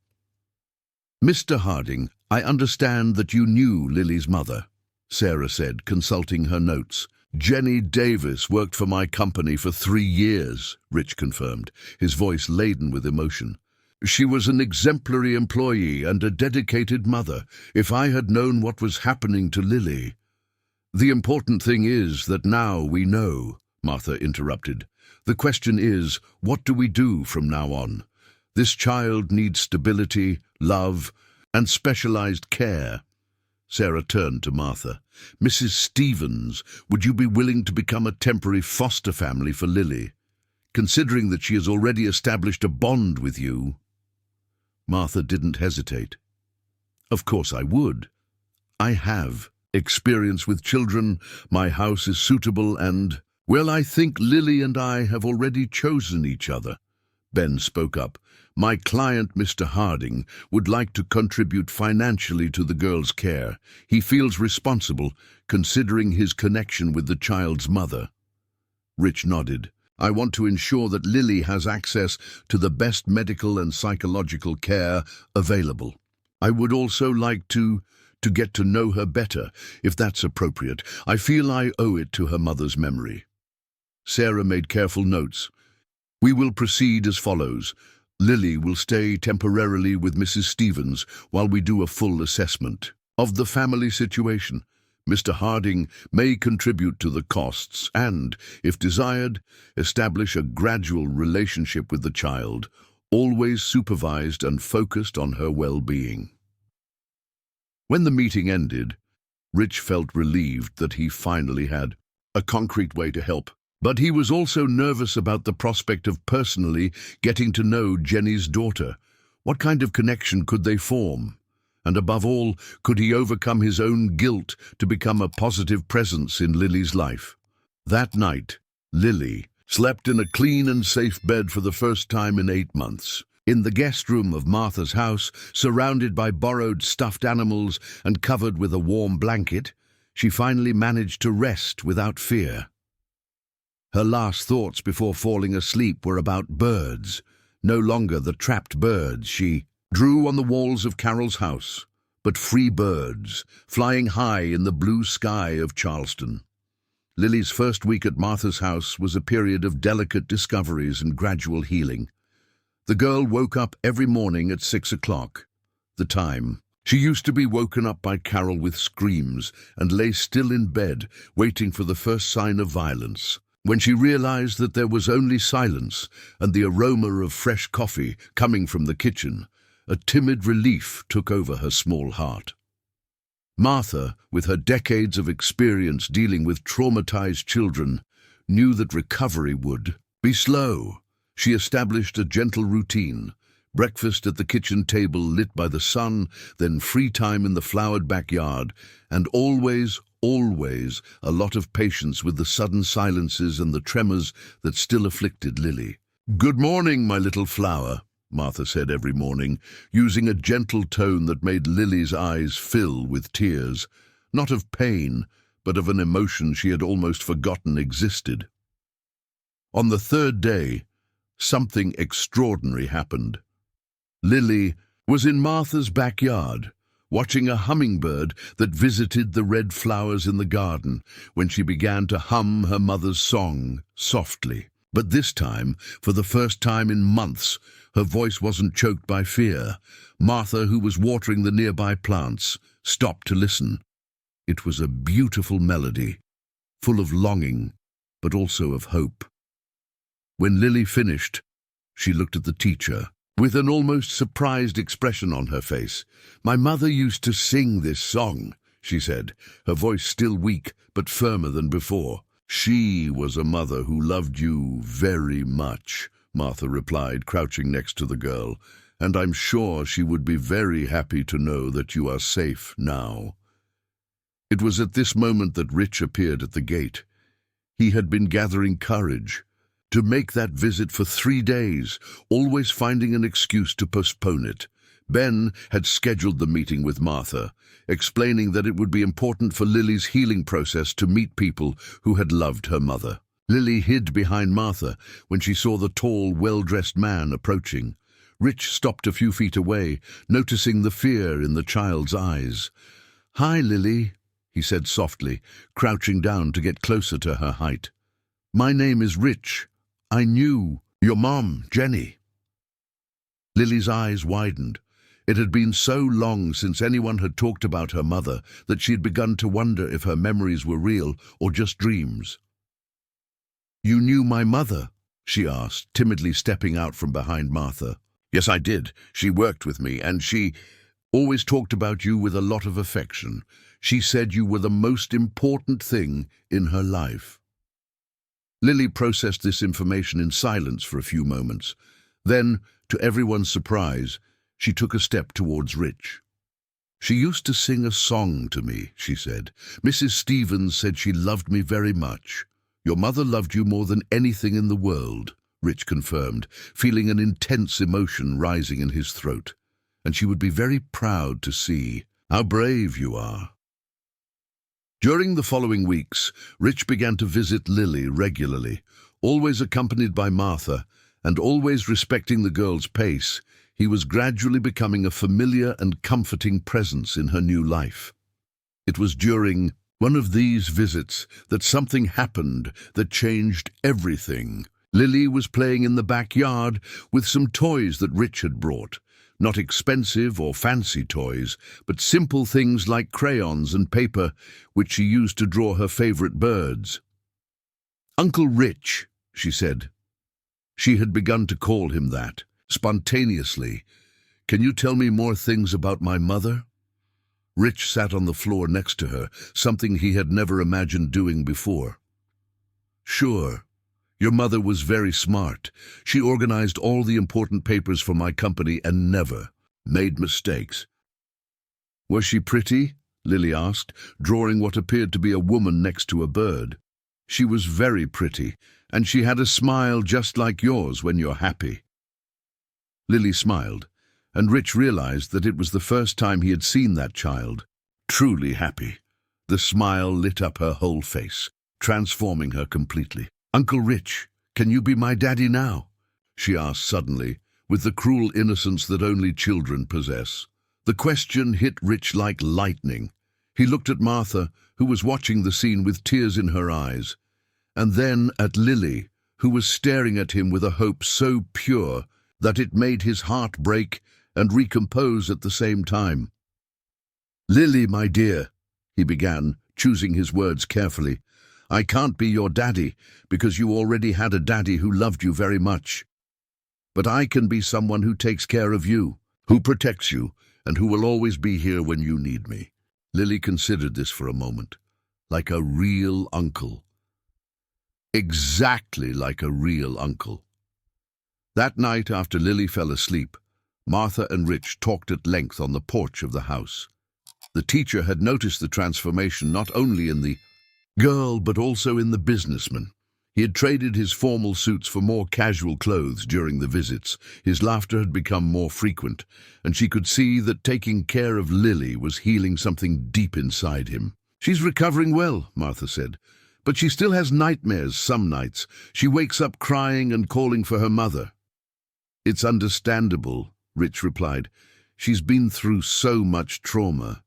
"Mr. Harding, I understand that you knew Lily's mother," Sarah said, consulting her notes. "Jenny Davis worked for my company for 3 years," Rich confirmed, his voice laden with emotion. "She was an exemplary employee and a dedicated mother. If I had known what was happening to Lily—" "The important thing is that now we know," Martha interrupted. "The question is, what do we do from now on? This child needs stability, love, and specialized care." Sarah turned to Martha. "Mrs. Stevens, would you be willing to become a temporary foster family for Lily, considering that she has already established a bond with you?" Martha didn't hesitate. "Of course I would. I have experience with children, my house is suitable, and, well, I think Lily and I have already chosen each other." Ben spoke up. "My client, Mr. Harding, would like to contribute financially to the girl's care. He feels responsible, considering his connection with the child's mother." Rich nodded. "I want to ensure that Lily has access to the best medical and psychological care available. I would also like to get to know her better, if that's appropriate. I feel I owe it to her mother's memory." Sarah made careful notes. "We will proceed as follows. Lily will stay temporarily with Mrs. Stevens while we do a full assessment of the family situation. Mr. Harding may contribute to the costs and, if desired, establish a gradual relationship with the child, always supervised and focused on her well-being." When the meeting ended, Rich felt relieved that he finally had a concrete way to help. But he was also nervous about the prospect of personally getting to know Jenny's daughter. What kind of connection could they form? And above all, could he overcome his own guilt to become a positive presence in Lily's life? That night, Lily slept in a clean and safe bed for the first time in 8 months. In the guest room of Martha's house, surrounded by borrowed stuffed animals and covered with a warm blanket, she finally managed to rest without fear. Her last thoughts before falling asleep were about birds, no longer the trapped birds she drew on the walls of Carol's house, but free birds, flying high in the blue sky of Charleston. Lily's first week at Martha's house was a period of delicate discoveries and gradual healing. The girl woke up every morning at 6 o'clock. The time. She used to be woken up by Carol with screams and lay still in bed, waiting for the first sign of violence. When she realized that there was only silence and the aroma of fresh coffee coming from the kitchen, a timid relief took over her small heart. Martha, with her decades of experience dealing with traumatized children, knew that recovery would be slow. She established a gentle routine: breakfast at the kitchen table lit by the sun, then free time in the flowered backyard, and always a lot of patience with the sudden silences and the tremors that still afflicted Lily. "Good morning, my little flower," Martha said every morning, using a gentle tone that made Lily's eyes fill with tears, not of pain, but of an emotion she had almost forgotten existed. On the 3rd day, something extraordinary happened. Lily was in Martha's backyard, watching a hummingbird that visited the red flowers in the garden, when she began to hum her mother's song softly. But this time, for the first time in months, her voice wasn't choked by fear. Martha, who was watering the nearby plants, stopped to listen. It was a beautiful melody, full of longing, but also of hope. When Lily finished, she looked at the teacher with an almost surprised expression on her face. "My mother used to sing this song," she said, her voice still weak but firmer than before. "She was a mother who loved you very much," Martha replied, crouching next to the girl, "and I'm sure she would be very happy to know that you are safe now." It was at this moment that Rich appeared at the gate. He had been gathering courage to make that visit for 3 days, always finding an excuse to postpone it. Ben had scheduled the meeting with Martha, explaining that it would be important for Lily's healing process to meet people who had loved her mother. Lily hid behind Martha when she saw the tall, well-dressed man approaching. Rich stopped a few feet away, noticing the fear in the child's eyes. "Hi, Lily," he said softly, crouching down to get closer to her height. "My name is Rich. I knew your mom, Jenny." Lily's eyes widened. It had been so long since anyone had talked about her mother that she had begun to wonder if her memories were real or just dreams. "You knew my mother?" she asked, timidly stepping out from behind Martha. "Yes, I did. She worked with me, and she always talked about you with a lot of affection. She said you were the most important thing in her life." Lily processed this information in silence for a few moments. Then, to everyone's surprise, she took a step towards Rich. "She used to sing a song to me," she said. "Mrs. Stevens said she loved me very much." "Your mother loved you more than anything in the world," Rich confirmed, feeling an intense emotion rising in his throat. "And she would be very proud to see how brave you are." During the following weeks, Rich began to visit Lily regularly, always accompanied by Martha, and always respecting the girl's pace. He was gradually becoming a familiar and comforting presence in her new life. It was during one of these visits that something happened that changed everything. Lily was playing in the backyard with some toys that Rich had brought. Not expensive or fancy toys, but simple things like crayons and paper, which she used to draw her favorite birds. "Uncle Rich," she said. She had begun to call him that, spontaneously. "Can you tell me more things about my mother?" Rich sat on the floor next to her, something he had never imagined doing before. "Sure. Your mother was very smart. She organized all the important papers for my company and never made mistakes." "Was she pretty?" Lily asked, drawing what appeared to be a woman next to a bird. "She was very pretty, and she had a smile just like yours when you're happy." Lily smiled, and Rich realized that it was the first time he had seen that child truly happy. The smile lit up her whole face, transforming her completely. "Uncle Rich, can you be my daddy now?" she asked suddenly, with the cruel innocence that only children possess. The question hit Rich like lightning. He looked at Martha, who was watching the scene with tears in her eyes, and then at Lily, who was staring at him with a hope so pure that it made his heart break and recompose at the same time. "Lily, my dear," he began, choosing his words carefully, "I can't be your daddy because you already had a daddy who loved you very much. But I can be someone who takes care of you, who protects you, and who will always be here when you need me." Lily considered this for a moment. Like a real uncle. Exactly like a real uncle. That night, after Lily fell asleep, Martha and Rich talked at length on the porch of the house. The teacher had noticed the transformation not only in the girl but also in the businessman. He had traded his formal suits for more casual clothes during the visits. His laughter had become more frequent, and she could see that taking care of Lily was healing something deep inside him. "She's recovering well," Martha said, "but she still has nightmares some nights. She wakes up crying and calling for her mother." "It's understandable," Rich replied. "She's been through so much trauma.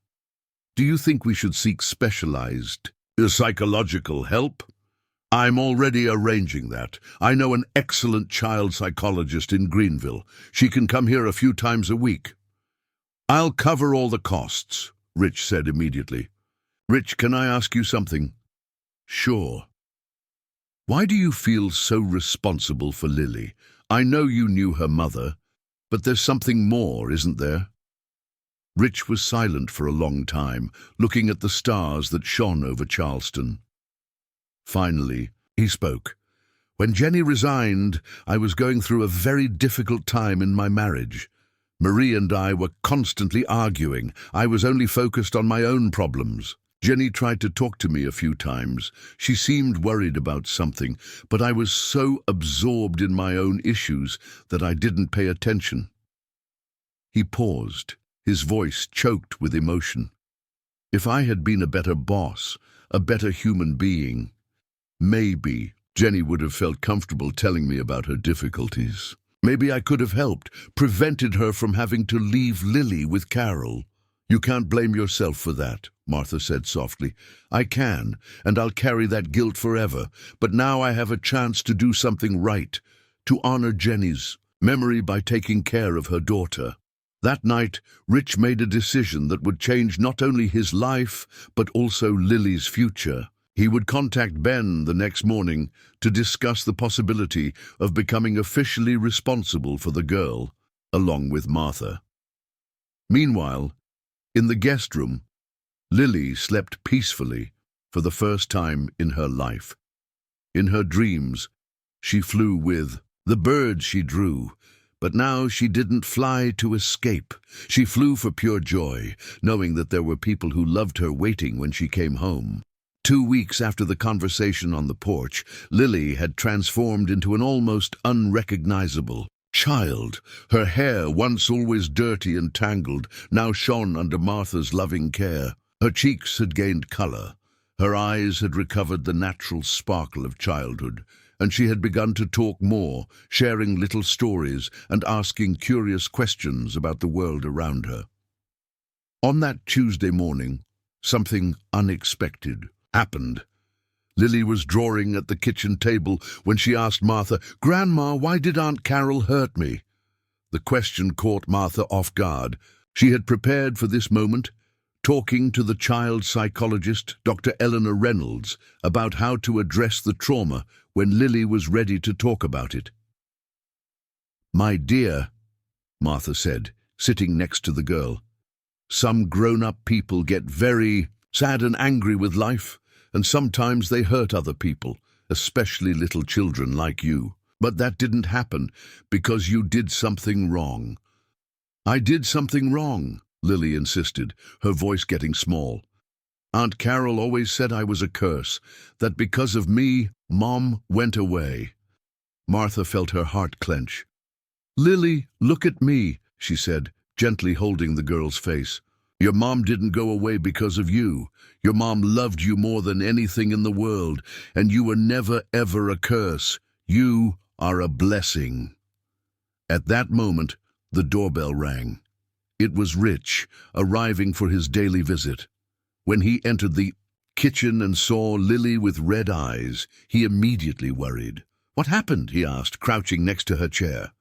Do you think we should seek specialized psychological help?" "I'm already arranging that. I know an excellent child psychologist in Greenville. She can come here a few times a week." "I'll cover all the costs," Rich said immediately. "Rich, can I ask you something?" "Sure." "Why do you feel so responsible for Lily? I know you knew her mother, but there's something more, isn't there?" Rich was silent for a long time, looking at the stars that shone over Charleston. Finally, he spoke. "When Jenny resigned, I was going through a very difficult time in my marriage. Marie and I were constantly arguing. I was only focused on my own problems. Jenny tried to talk to me a few times. She seemed worried about something, but I was so absorbed in my own issues that I didn't pay attention." He paused, his voice choked with emotion. If I had been a better boss, a better human being, maybe Jenny would have felt comfortable telling me about her difficulties. Maybe I could have helped, prevented her from having to leave Lily with Carol. You can't blame yourself for that, Martha said softly. I can, and I'll carry that guilt forever. But now I have a chance to do something right, to honor Jenny's memory by taking care of her daughter. That night, Rich made a decision that would change not only his life, but also Lily's future. He would contact Ben the next morning to discuss the possibility of becoming officially responsible for the girl, along with Martha. Meanwhile, in the guest room, Lily slept peacefully for the first time in her life. In her dreams, she flew with the birds she drew, but now she didn't fly to escape. She flew for pure joy, knowing that there were people who loved her waiting when she came home. 2 weeks after the conversation on the porch, Lily had transformed into an almost unrecognizable child. Her hair, once always dirty and tangled, now shone under Martha's loving care. Her cheeks had gained color. Her eyes had recovered the natural sparkle of childhood, and she had begun to talk more, sharing little stories and asking curious questions about the world around her. On that Tuesday morning, something unexpected happened. Lily was drawing at the kitchen table when she asked Martha, "Grandma, why did Aunt Carol hurt me?" The question caught Martha off guard. She had prepared for this moment, talking to the child psychologist, Dr. Eleanor Reynolds, about how to address the trauma when Lily was ready to talk about it. "My dear," Martha said, sitting next to the girl, "some grown-up people get very sad and angry with life, and sometimes they hurt other people, especially little children like you. But that didn't happen because you did something wrong." "I did something wrong," Lily insisted, her voice getting small. "Aunt Carol always said I was a curse, that because of me, Mom went away." Martha felt her heart clench. "Lily, look at me," she said, gently holding the girl's face. "Your mom didn't go away because of you. Your mom loved you more than anything in the world, and you were never ever a curse. You are a blessing." At that moment, the doorbell rang. It was Rich, arriving for his daily visit. When he entered the kitchen and saw Lily with red eyes, he immediately worried. "What happened?" he asked, crouching next to her chair.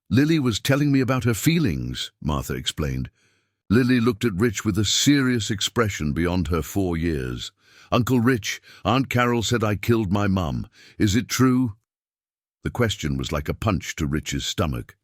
"Lily was telling me about her feelings," Martha explained. Lily looked at Rich with a serious expression beyond her 4 years. "Uncle Rich, Aunt Carol said I killed my mum. Is it true?" The question was like a punch to Rich's stomach.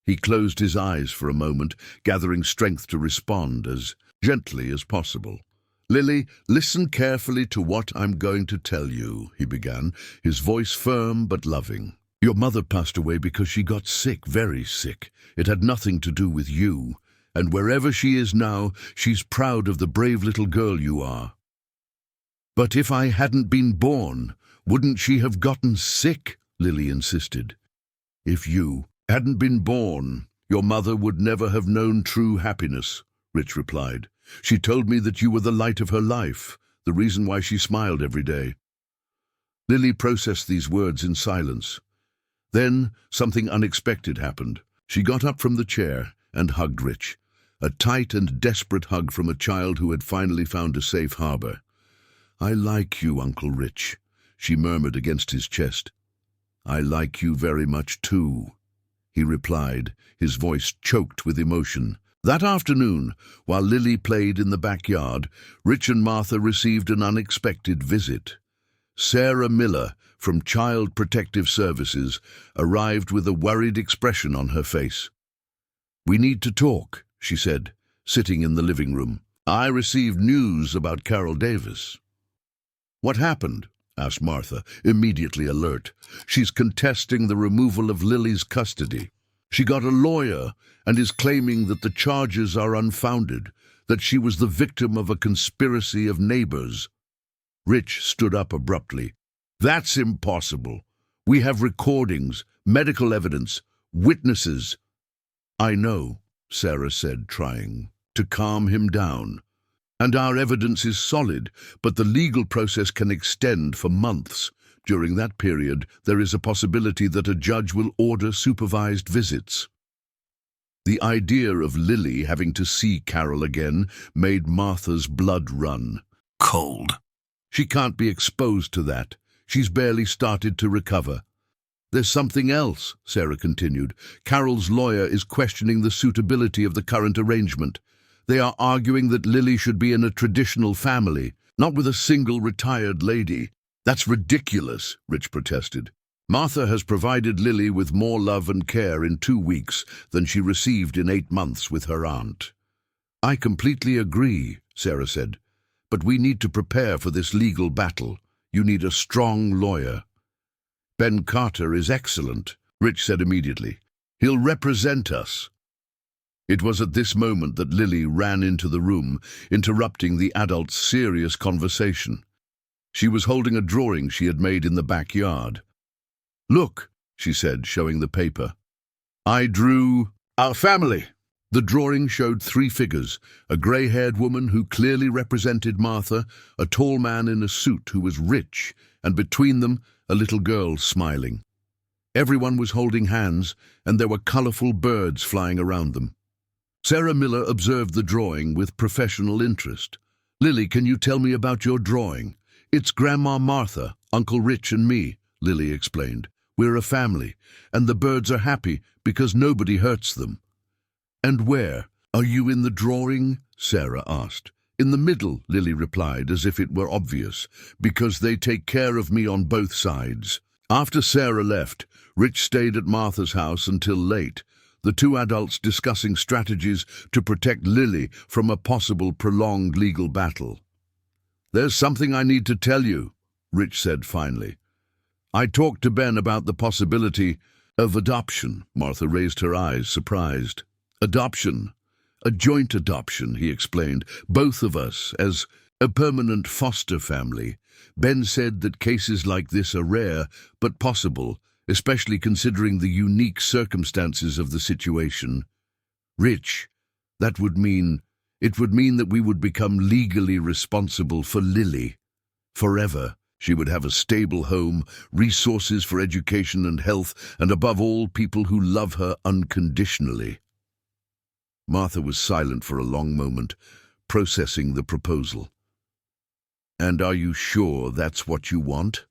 He closed his eyes for a moment, gathering strength to respond as gently as possible. "Lily, listen carefully to what I'm going to tell you," he began, his voice firm but loving. "Your mother passed away because she got sick, very sick. It had nothing to do with you. And wherever she is now, she's proud of the brave little girl you are. But if I hadn't been born, wouldn't she have gotten sick?" Lily insisted. "If you hadn't been born, your mother would never have known true happiness," Rich replied. "She told me that you were the light of her life, the reason why she smiled every day." Lily processed these words in silence. Then something unexpected happened. She got up from the chair and hugged Rich. A tight and desperate hug from a child who had finally found a safe harbor. "I like you, Uncle Rich," she murmured against his chest. "I like you very much too," he replied, his voice choked with emotion. That afternoon, while Lily played in the backyard, Rich and Martha received an unexpected visit. Sarah Miller, from Child Protective Services, arrived with a worried expression on her face. "We need to talk," she said, sitting in the living room. "I received news about Carol Davis." "What happened?" asked Martha, immediately alert. "She's contesting the removal of Lily's custody. She got a lawyer and is claiming that the charges are unfounded, that she was the victim of a conspiracy of neighbors." Rich stood up abruptly. "That's impossible. We have recordings, medical evidence, witnesses." "I know," Sarah said, trying to calm him down. And our evidence is solid, but the legal process can extend for months. During that period, there is a possibility that a judge will order supervised visits. The idea of Lily having to see Carol again made Martha's blood run cold. She can't be exposed to that. She's barely started to recover. There's something else, Sarah continued. Carol's lawyer is questioning the suitability of the current arrangement. They are arguing that Lily should be in a traditional family, not with a single retired lady. That's ridiculous, Rich protested. Martha has provided Lily with more love and care in 2 weeks than she received in 8 months with her aunt. I completely agree, Sarah said. But we need to prepare for this legal battle. You need a strong lawyer. Ben Carter is excellent, Rich said immediately. He'll represent us. It was at this moment that Lily ran into the room, interrupting the adults' serious conversation. She was holding a drawing she had made in the backyard. Look, she said, showing the paper. I drew our family. The drawing showed 3 figures, a grey-haired woman who clearly represented Martha, a tall man in a suit who was rich, and between them, a little girl smiling. Everyone was holding hands, and there were colourful birds flying around them. Sarah Miller observed the drawing with professional interest. Lily, can you tell me about your drawing? It's Grandma Martha, Uncle Rich and me, Lily explained. We're a family, and the birds are happy because nobody hurts them. And where? Are you in the drawing? Sarah asked. In the middle, Lily replied, as if it were obvious, because they take care of me on both sides. After Sarah left, Rich stayed at Martha's house until late, the 2 adults discussing strategies to protect Lily from a possible prolonged legal battle. There's something I need to tell you, Rich said finally. I talked to Ben about the possibility of adoption. Martha raised her eyes, surprised. Adoption. A joint adoption, he explained. Both of us, as a permanent foster family. Ben said that cases like this are rare, but possible, especially considering the unique circumstances of the situation. Rich, it would mean that we would become legally responsible for Lily. Forever. She would have a stable home, resources for education and health, and above all, people who love her unconditionally. Martha was silent for a long moment, processing the proposal. And are you sure that's what you want?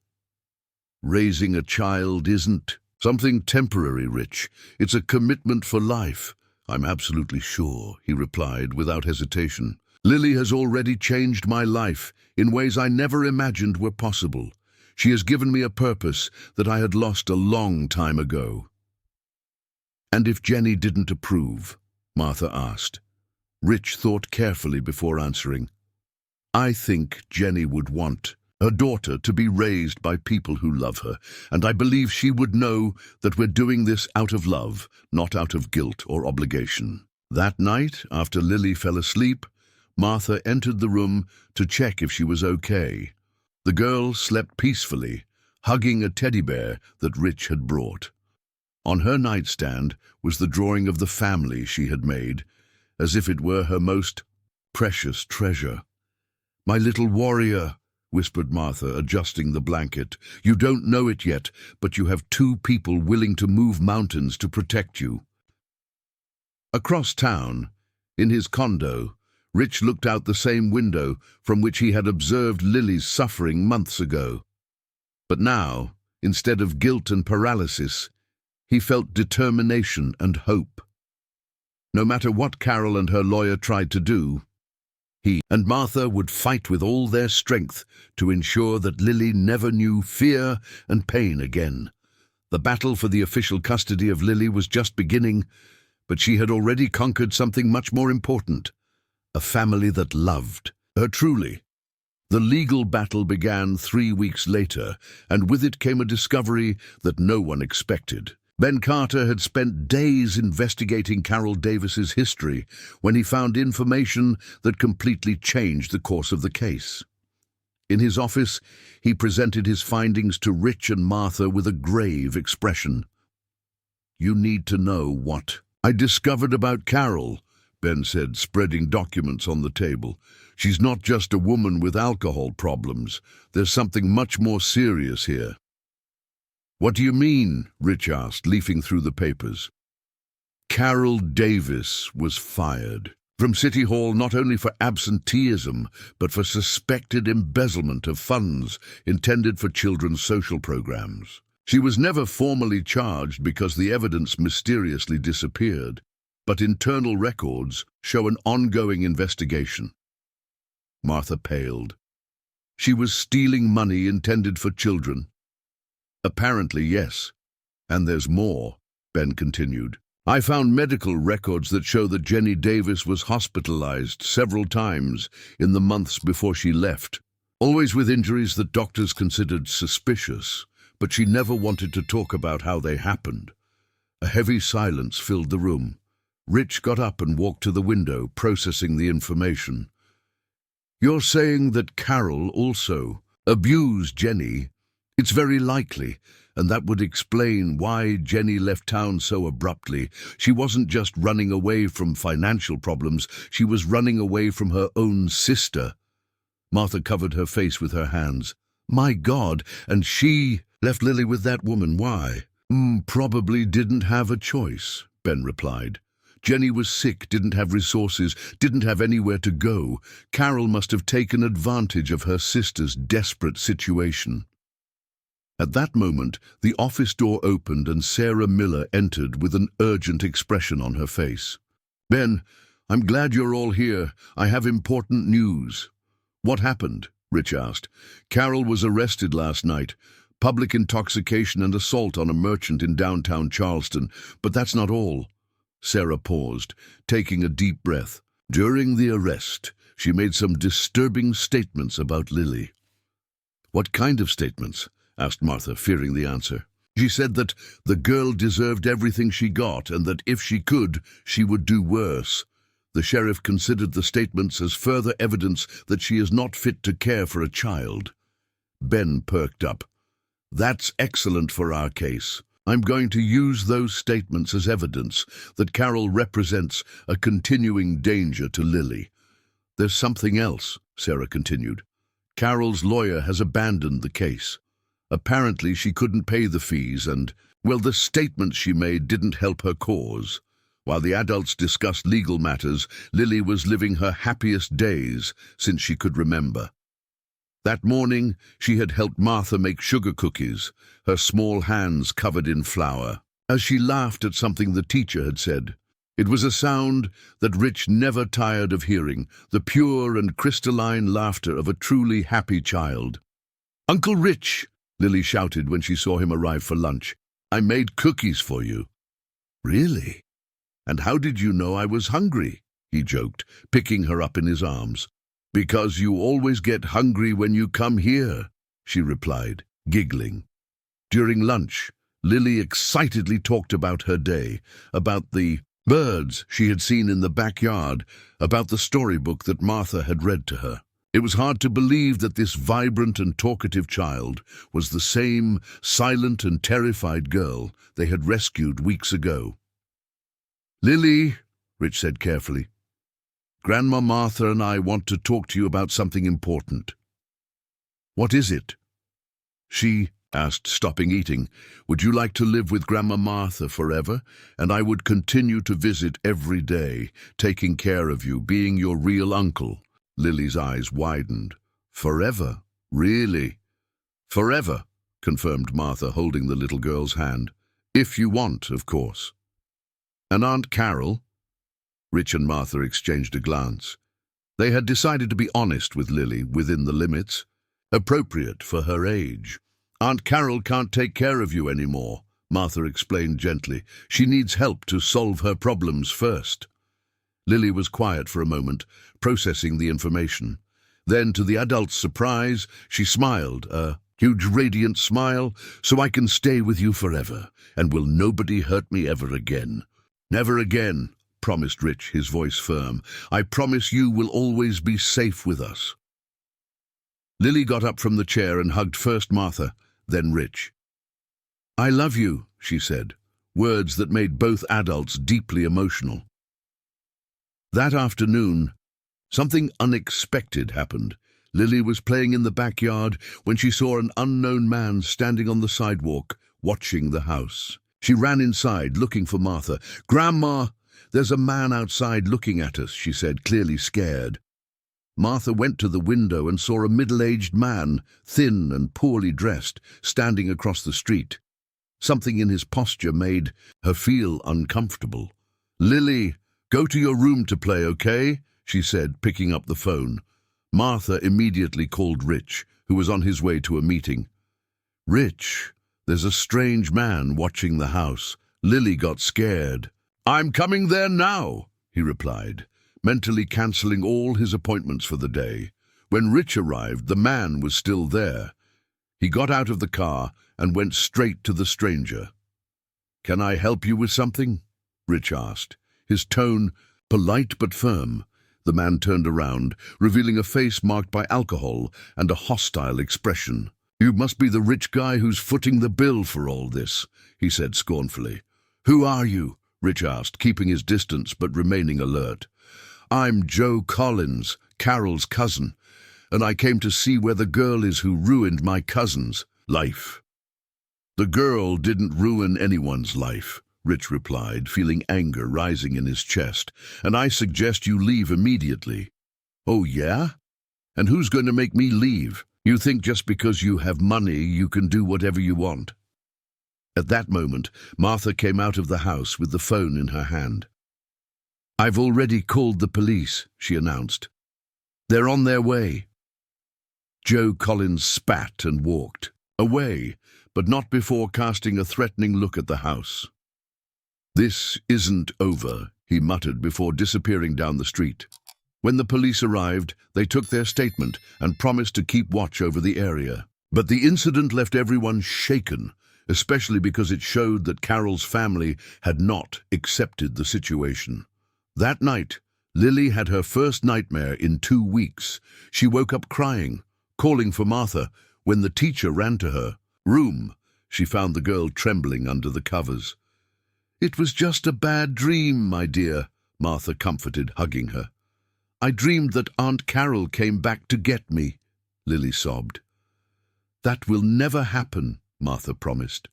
Raising a child isn't something temporary, Rich. It's a commitment for life. I'm absolutely sure, he replied without hesitation. Lily has already changed my life in ways I never imagined were possible. She has given me a purpose that I had lost a long time ago. And if Jenny didn't approve? Martha asked. Rich thought carefully before answering. I think Jenny would want her daughter to be raised by people who love her, and I believe she would know that we're doing this out of love, not out of guilt or obligation. That night, after Lily fell asleep, Martha entered the room to check if she was okay. The girl slept peacefully, hugging a teddy bear that Rich had brought. On her nightstand was the drawing of the family she had made, as if it were her most precious treasure. My little warrior, whispered Martha, adjusting the blanket. You don't know it yet, but you have 2 people willing to move mountains to protect you. Across town, in his condo, Rich looked out the same window from which he had observed Lily's suffering months ago. But now, instead of guilt and paralysis, he felt determination and hope. No matter what Carol and her lawyer tried to do, he and Martha would fight with all their strength to ensure that Lily never knew fear and pain again. The battle for the official custody of Lily was just beginning, but she had already conquered something much more important, a family that loved her truly. The legal battle began 3 weeks later, and with it came a discovery that no one expected. Ben Carter had spent days investigating Carol Davis's history when he found information that completely changed the course of the case. In his office, he presented his findings to Rich and Martha with a grave expression. You need to know what I discovered about Carol, Ben said, spreading documents on the table. She's not just a woman with alcohol problems. There's something much more serious here. What do you mean? Rich asked, leafing through the papers. Carol Davis was fired from City Hall not only for absenteeism, but for suspected embezzlement of funds intended for children's social programs. She was never formally charged because the evidence mysteriously disappeared, but internal records show an ongoing investigation. Martha paled. She was stealing money intended for children. Apparently, yes. And there's more, Ben continued. I found medical records that show that Jenny Davis was hospitalized several times in the months before she left, always with injuries that doctors considered suspicious, but she never wanted to talk about how they happened. A heavy silence filled the room. Rich got up and walked to the window, processing the information. You're saying that Carol also abused Jenny? It's very likely, and that would explain why Jenny left town so abruptly. She wasn't just running away from financial problems, she was running away from her own sister. Martha covered her face with her hands. My God, and she left Lily with that woman, why? Probably didn't have a choice, Ben replied. Jenny was sick, didn't have resources, didn't have anywhere to go. Carol must have taken advantage of her sister's desperate situation. At that moment, the office door opened and Sarah Miller entered with an urgent expression on her face. Ben, I'm glad you're all here. I have important news. What happened? Rich asked. Carol was arrested last night. Public intoxication and assault on a merchant in downtown Charleston. But that's not all. Sarah paused, taking a deep breath. During the arrest, she made some disturbing statements about Lily. What kind of statements? Asked Martha, fearing the answer. She said that the girl deserved everything she got and that if she could, she would do worse. The sheriff considered the statements as further evidence that she is not fit to care for a child. Ben perked up. That's excellent for our case. I'm going to use those statements as evidence that Carol represents a continuing danger to Lily. There's something else, Sarah continued. Carol's lawyer has abandoned the case. Apparently she couldn't pay the fees and, well, the statements she made didn't help her cause. While the adults discussed legal matters, Lily was living her happiest days since she could remember. That morning, she had helped Martha make sugar cookies, her small hands covered in flour, as she laughed at something the teacher had said. It was a sound that Rich never tired of hearing, the pure and crystalline laughter of a truly happy child. Uncle Rich! Lily shouted when she saw him arrive for lunch. I made cookies for you. Really? And how did you know I was hungry? He joked, picking her up in his arms. Because you always get hungry when you come here, she replied, giggling. During lunch, Lily excitedly talked about her day, about the birds she had seen in the backyard, about the storybook that Martha had read to her. It was hard to believe that this vibrant and talkative child was the same silent and terrified girl they had rescued weeks ago. Lily, Rich said carefully, Grandma Martha and I want to talk to you about something important. What is it? She asked, stopping eating. Would you like to live with Grandma Martha forever? And I would continue to visit every day, taking care of you, being your real uncle. Lily's eyes widened. Forever? Really? Forever, confirmed Martha, holding the little girl's hand. If you want, of course. And Aunt Carol? Rich and Martha exchanged a glance. They had decided to be honest with Lily within the limits, appropriate for her age. Aunt Carol can't take care of you anymore, Martha explained gently. She needs help to solve her problems first. Lily was quiet for a moment, processing the information. Then, to the adult's surprise, she smiled, a huge radiant smile. So I can stay with you forever, and will nobody hurt me ever again? Never again, promised Rich, his voice firm. I promise you will always be safe with us. Lily got up from the chair and hugged first Martha, then Rich. I love you, she said. words that made both adults deeply emotional. That afternoon, something unexpected happened. Lily was playing in the backyard when she saw an unknown man standing on the sidewalk, watching the house. She ran inside, looking for Martha. "Grandma, there's a man outside looking at us," she said, clearly scared. Martha went to the window and saw a middle-aged man, thin and poorly dressed, standing across the street. Something in his posture made her feel uncomfortable. "Lily, go to your room to play, okay?" she said, picking up the phone. Martha immediately called Rich, who was on his way to a meeting. "Rich, there's a strange man watching the house." Lily got scared. "I'm coming there now," he replied, mentally cancelling all his appointments for the day. When Rich arrived, the man was still there. He got out of the car and went straight to the stranger. "Can I help you with something?" Rich asked, his tone polite but firm. The man turned around, revealing a face marked by alcohol and a hostile expression. "You must be the rich guy who's footing the bill for all this," he said scornfully. "Who are you?" Rich asked, keeping his distance but remaining alert. "I'm Joe Collins, Carol's cousin, and I came to see where the girl is who ruined my cousin's life." "The girl didn't ruin anyone's life," Rich replied, feeling anger rising in his chest, "and I suggest you leave immediately." "Oh, yeah? And who's going to make me leave? You think just because you have money you can do whatever you want?" At that moment, Martha came out of the house with the phone in her hand. "I've already called the police," she announced. "They're on their way." Joe Collins spat and walked away, but not before casting a threatening look at the house. "This isn't over," he muttered before disappearing down the street. When the police arrived, they took their statement and promised to keep watch over the area. But the incident left everyone shaken, especially because it showed that Carol's family had not accepted the situation. That night, Lily had her first nightmare in 2 weeks. She woke up crying, calling for Martha, when the teacher ran to her room. She found the girl trembling under the covers. "It was just a bad dream, my dear," Martha comforted, hugging her. "I dreamed that Aunt Carol came back to get me," Lily sobbed. "That will never happen," Martha promised.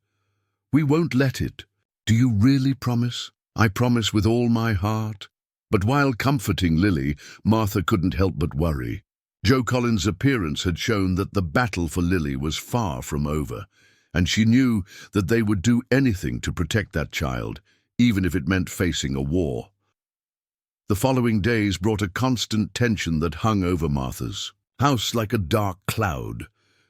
"We won't let it. Do you really promise?" "I promise with all my heart." But while comforting Lily, Martha couldn't help but worry. Joe Collins' appearance had shown that the battle for Lily was far from over, and she knew that they would do anything to protect that child, even if it meant facing a war. The following days brought a constant tension that hung over Martha's house like a dark cloud.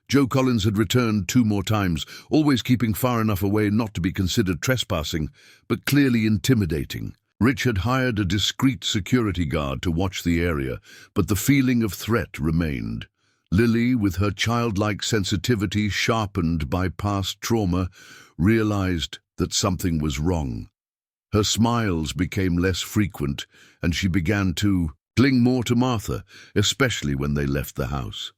Joe Collins had returned 2 more times, always keeping far enough away not to be considered trespassing, but clearly intimidating. Rich had hired a discreet security guard to watch the area, but the feeling of threat remained. Lily, with her childlike sensitivity sharpened by past trauma, realized that something was wrong. Her smiles became less frequent, and she began to cling more to Martha, especially when they left the house.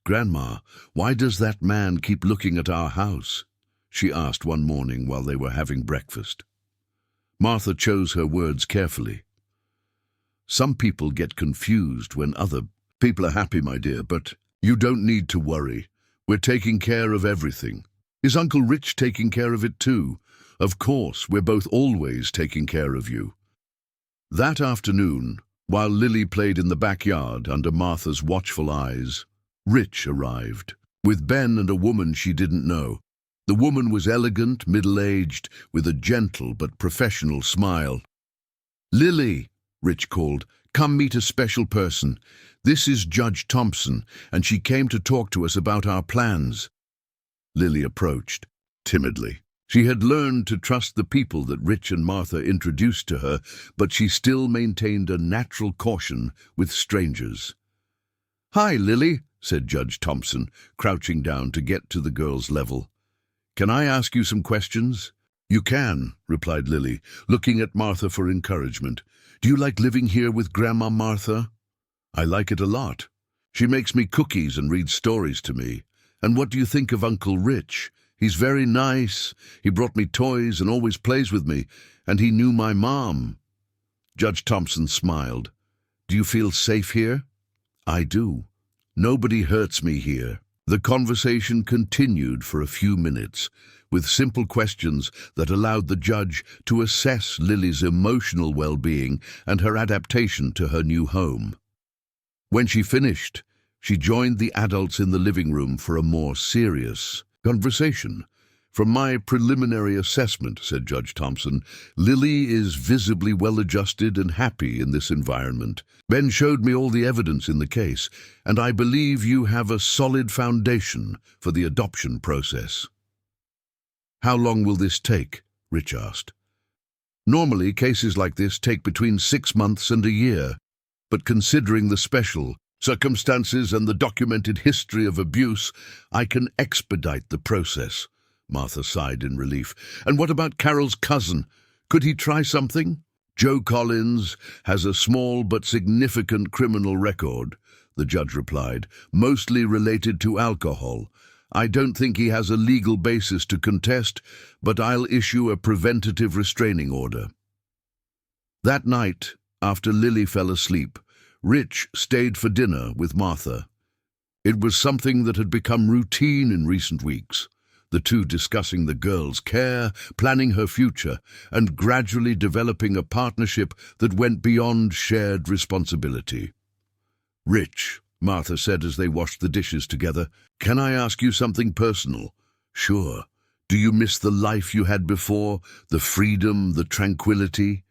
"Grandma, why does that man keep looking at our house?" she asked one morning while they were having breakfast. Martha chose her words carefully. "Some people get confused when other people are happy, my dear, but you don't need to worry. We're taking care of everything." "Is Uncle Rich taking care of it too?" "Of course, we're both always taking care of you." That afternoon, while Lily played in the backyard under Martha's watchful eyes, Rich arrived, with Ben and a woman she didn't know. The woman was elegant, middle-aged, with a gentle but professional smile. "Lily," Rich called, "come meet a special person. This is Judge Thompson, and she came to talk to us about our plans." Lily approached, timidly. She had learned to trust the people that Rich and Martha introduced to her, but she still maintained a natural caution with strangers. "Hi, Lily," said Judge Thompson, crouching down to get to the girl's level. "Can I ask you some questions?" "You can," replied Lily, looking at Martha for encouragement. "Do you like living here with Grandma Martha?" "I like it a lot. She makes me cookies and reads stories to me. And what do you think of Uncle Rich? He's very nice. He brought me toys and always plays with me, and he knew my mom." Judge Thompson smiled. "Do you feel safe here?" "I do. Nobody hurts me here." The conversation continued for a few minutes, with simple questions that allowed the judge to assess Lily's emotional well-being and her adaptation to her new home. When she finished, she joined the adults in the living room for a more serious conversation. "From my preliminary assessment," said Judge Thompson, "Lily is visibly well-adjusted and happy in this environment. Ben showed me all the evidence in the case, and I believe you have a solid foundation for the adoption process." "How long will this take?" Rich asked. "Normally, cases like this take between 6 months and a year, but considering the special circumstances and the documented history of abuse, I can expedite the process." Martha sighed in relief. "And what about Carol's cousin? Could he try something?" "Joe Collins has a small but significant criminal record," the judge replied, "mostly related to alcohol. I don't think he has a legal basis to contest, but I'll issue a preventative restraining order." That night, after Lily fell asleep, Rich stayed for dinner with Martha. It was something that had become routine in recent weeks, the two discussing the girl's care, planning her future, and gradually developing a partnership that went beyond shared responsibility. "Rich," Martha said as they washed the dishes together, "can I ask you something personal?" "Sure. Do you miss the life you had before, the freedom, the tranquility?"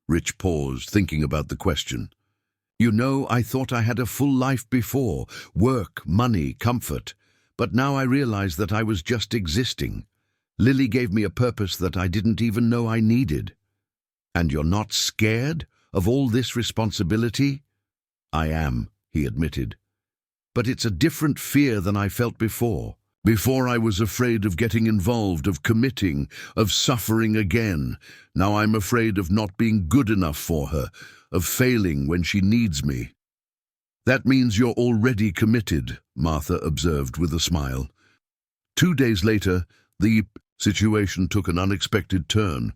Rich paused, thinking about the question. "You know, I thought I had a full life before, work, money, comfort. But now I realize that I was just existing. Lily gave me a purpose that I didn't even know I needed." "And you're not scared of all this responsibility?" "I am," he admitted. "But it's a different fear than I felt before. Before I was afraid of getting involved, of committing, of suffering again. Now I'm afraid of not being good enough for her, of failing when she needs me." "That means you're already committed," Martha observed with a smile. 2 days later, the situation took an unexpected turn.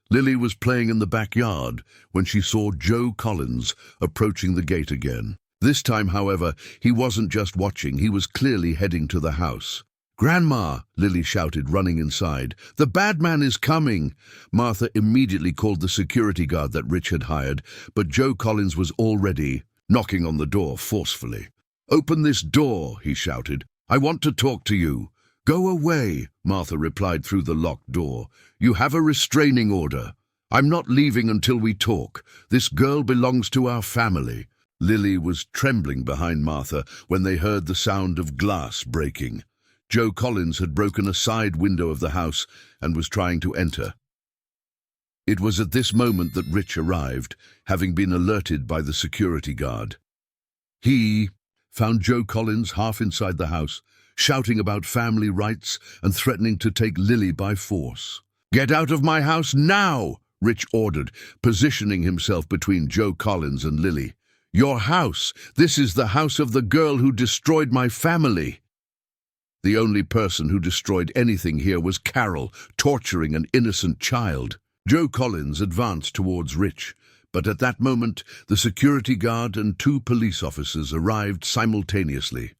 Lily was playing in the backyard when she saw Joe Collins approaching the gate again. This time, however, he wasn't just watching, he was clearly heading to the house. "Grandma," Lily shouted, running inside, "the bad man is coming!" Martha immediately called the security guard that Rich had hired, but Joe Collins was already knocking on the door forcefully. "Open this door," he shouted. "I want to talk to you." "Go away," Martha replied through the locked door. "You have a restraining order. I'm not leaving until we talk. This girl belongs to our family." Lily was trembling behind Martha when they heard the sound of glass breaking. Joe Collins had broken a side window of the house and was trying to enter. It was at this moment that Rich arrived, having been alerted by the security guard. He found Joe Collins half inside the house, shouting about family rights and threatening to take Lily by force. "Get out of my house now!" Rich ordered, positioning himself between Joe Collins and Lily. "Your house! This is the house of the girl who destroyed my family!" The only person who destroyed anything here was Carol, torturing an innocent child. Joe Collins advanced towards Rich, but at that moment the security guard and 2 police officers arrived simultaneously.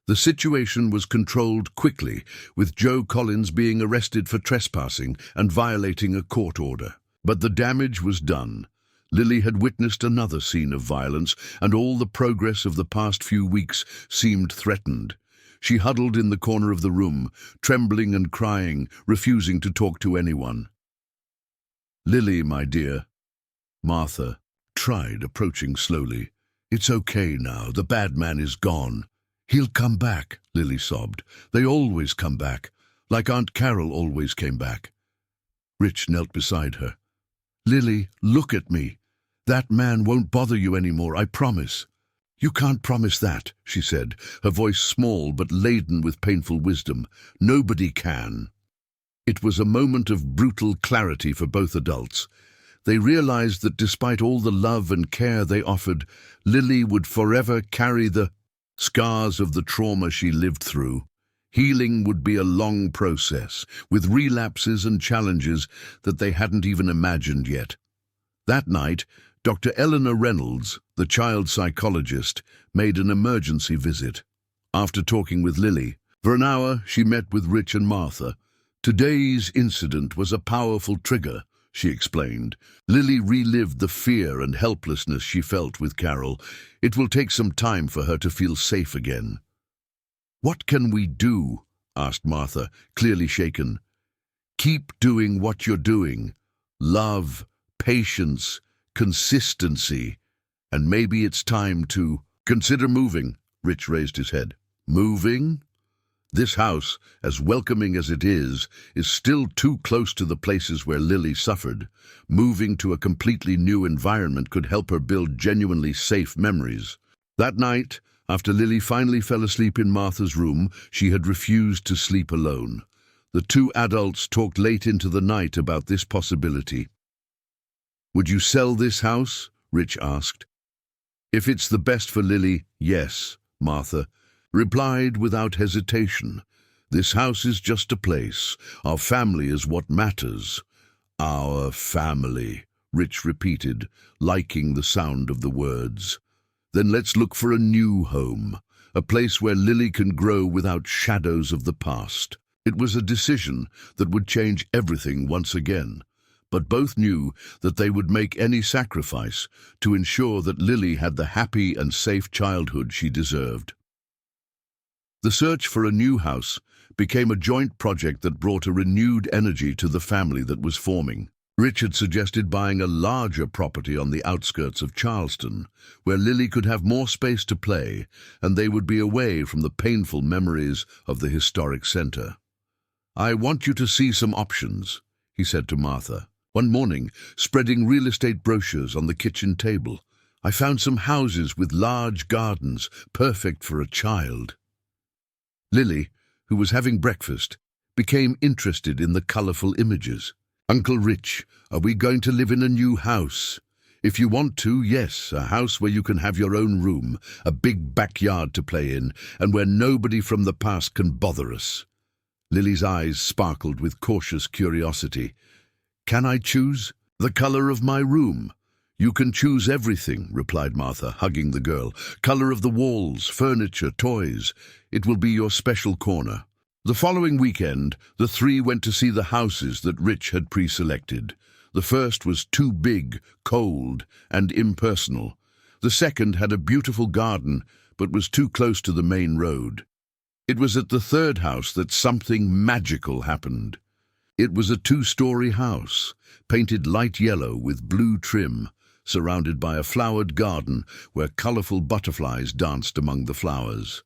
The situation was controlled quickly, with Joe Collins being arrested for trespassing and violating a court order. But the damage was done. Lily had witnessed another scene of violence, and all the progress of the past few weeks seemed threatened. She huddled in the corner of the room, trembling and crying, refusing to talk to anyone. "Lily, my dear," Martha tried, approaching slowly. "It's okay now. The bad man is gone." "He'll come back," Lily sobbed. "They always come back, like Aunt Carol always came back." Rich knelt beside her. "Lily, look at me. That man won't bother you anymore, I promise." "You can't promise that," she said, her voice small but laden with painful wisdom. "Nobody can." It was a moment of brutal clarity for both adults. They realized that despite all the love and care they offered, Lily would forever carry the scars of the trauma she lived through. Healing would be a long process, with relapses and challenges that they hadn't even imagined yet. That night, Dr. Eleanor Reynolds, the child psychologist, made an emergency visit. After talking with Lily, for an hour she met with Rich and Martha. Today's incident was a powerful trigger, she explained. Lily relived the fear and helplessness she felt with Carol. It will take some time for her to feel safe again. "What can we do?" asked Martha, clearly shaken. "Keep doing what you're doing. Love, patience, consistency. And maybe it's time to consider moving." Rich raised his head. "Moving? This house, as welcoming as it is still too close to the places where Lily suffered. Moving to a completely new environment could help her build genuinely safe memories." That night, after Lily finally fell asleep in Martha's room, she had refused to sleep alone. The two adults talked late into the night about this possibility. "Would you sell this house?" Rich asked. "If it's the best for Lily, yes," Martha replied without hesitation. "This house is just a place. Our family is what matters." "Our family," Rich repeated, liking the sound of the words. "Then let's look for a new home, a place where Lily can grow without shadows of the past." It was a decision that would change everything once again, but both knew that they would make any sacrifice to ensure that Lily had the happy and safe childhood she deserved. The search for a new house became a joint project that brought a renewed energy to the family that was forming. Rich had suggested buying a larger property on the outskirts of Charleston, where Lily could have more space to play, and they would be away from the painful memories of the historic center. "I want you to see some options," he said to Martha, one morning, spreading real estate brochures on the kitchen table. "I found some houses with large gardens, perfect for a child." Lily, who was having breakfast, became interested in the colorful images. "Uncle Rich, are we going to live in a new house?" "If you want to, yes, a house where you can have your own room, a big backyard to play in, and where nobody from the past can bother us." Lily's eyes sparkled with cautious curiosity. "Can I choose the color of my room?" "You can choose everything," replied Martha, hugging the girl. "Color of the walls, furniture, toys. It will be your special corner." The following weekend, the three went to see the houses that Rich had pre-selected. The first was too big, cold, and impersonal. The second had a beautiful garden, but was too close to the main road. It was at the third house that something magical happened. It was a two-story house, painted light yellow with blue trim, surrounded by a flowered garden where colorful butterflies danced among the flowers.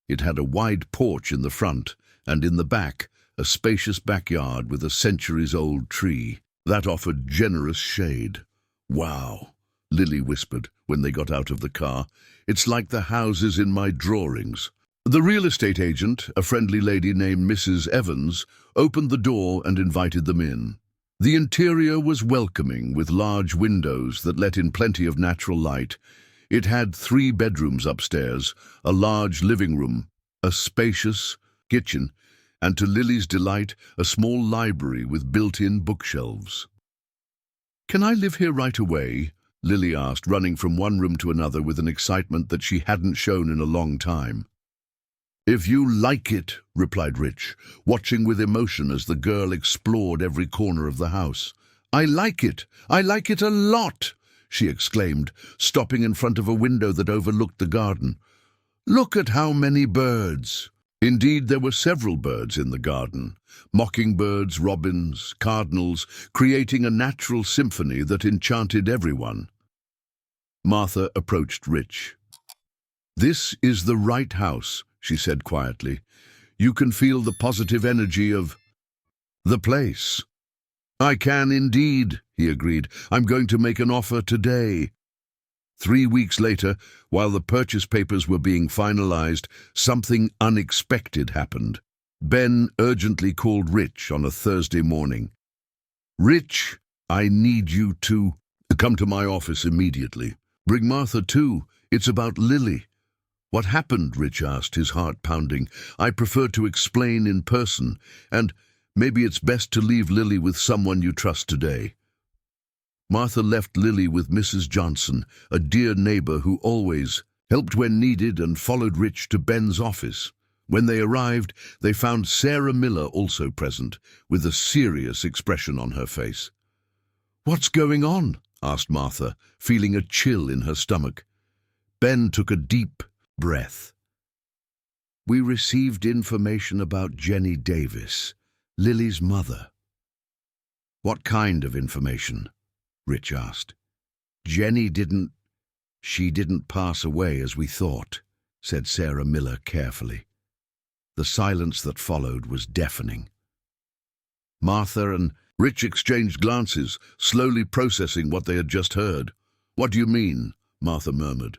It had a wide porch in the front, and in the back, a spacious backyard with a centuries-old tree that offered generous shade. "Wow," Lily whispered when they got out of the car. "It's like the houses in my drawings." The real estate agent, a friendly lady named Mrs. Evans, opened the door and invited them in. The interior was welcoming, with large windows that let in plenty of natural light. It had 3 bedrooms upstairs, a large living room, a spacious kitchen, and to Lily's delight, a small library with built-in bookshelves. "Can I live here right away?" Lily asked, running from one room to another with an excitement that she hadn't shown in a long time. "If you like it," replied Rich, watching with emotion as the girl explored every corner of the house. I like it a lot," she exclaimed, stopping in front of a window that overlooked the garden. "Look at how many birds." Indeed, there were several birds in the garden, mockingbirds, robins, cardinals, creating a natural symphony that enchanted everyone. Martha approached Rich. "This is the right house," she said quietly. "You can feel the positive energy of the place." "I can indeed," he agreed. "I'm going to make an offer today." 3 weeks later, while the purchase papers were being finalized, something unexpected happened. Ben urgently called Rich on a Thursday morning. "Rich, I need you to come to my office immediately. Bring Martha too. It's about Lily." What happened? Rich asked, his heart pounding. I prefer to explain in person, and maybe it's best to leave Lily with someone you trust today. Martha left Lily with Mrs. Johnson, a dear neighbor who always helped when needed, and followed Rich to Ben's office. When they arrived, they found Sarah Miller also present, with a serious expression on her face. "What's going on?" asked Martha, feeling a chill in her stomach. Ben took a deep breath. "We received information about Jenny Davis, Lily's mother." "What kind of information?" Rich asked. She didn't pass away as we thought," said Sarah Miller carefully. The silence that followed was deafening. Martha and Rich exchanged glances, slowly processing what they had just heard. "What do you mean?" Martha murmured.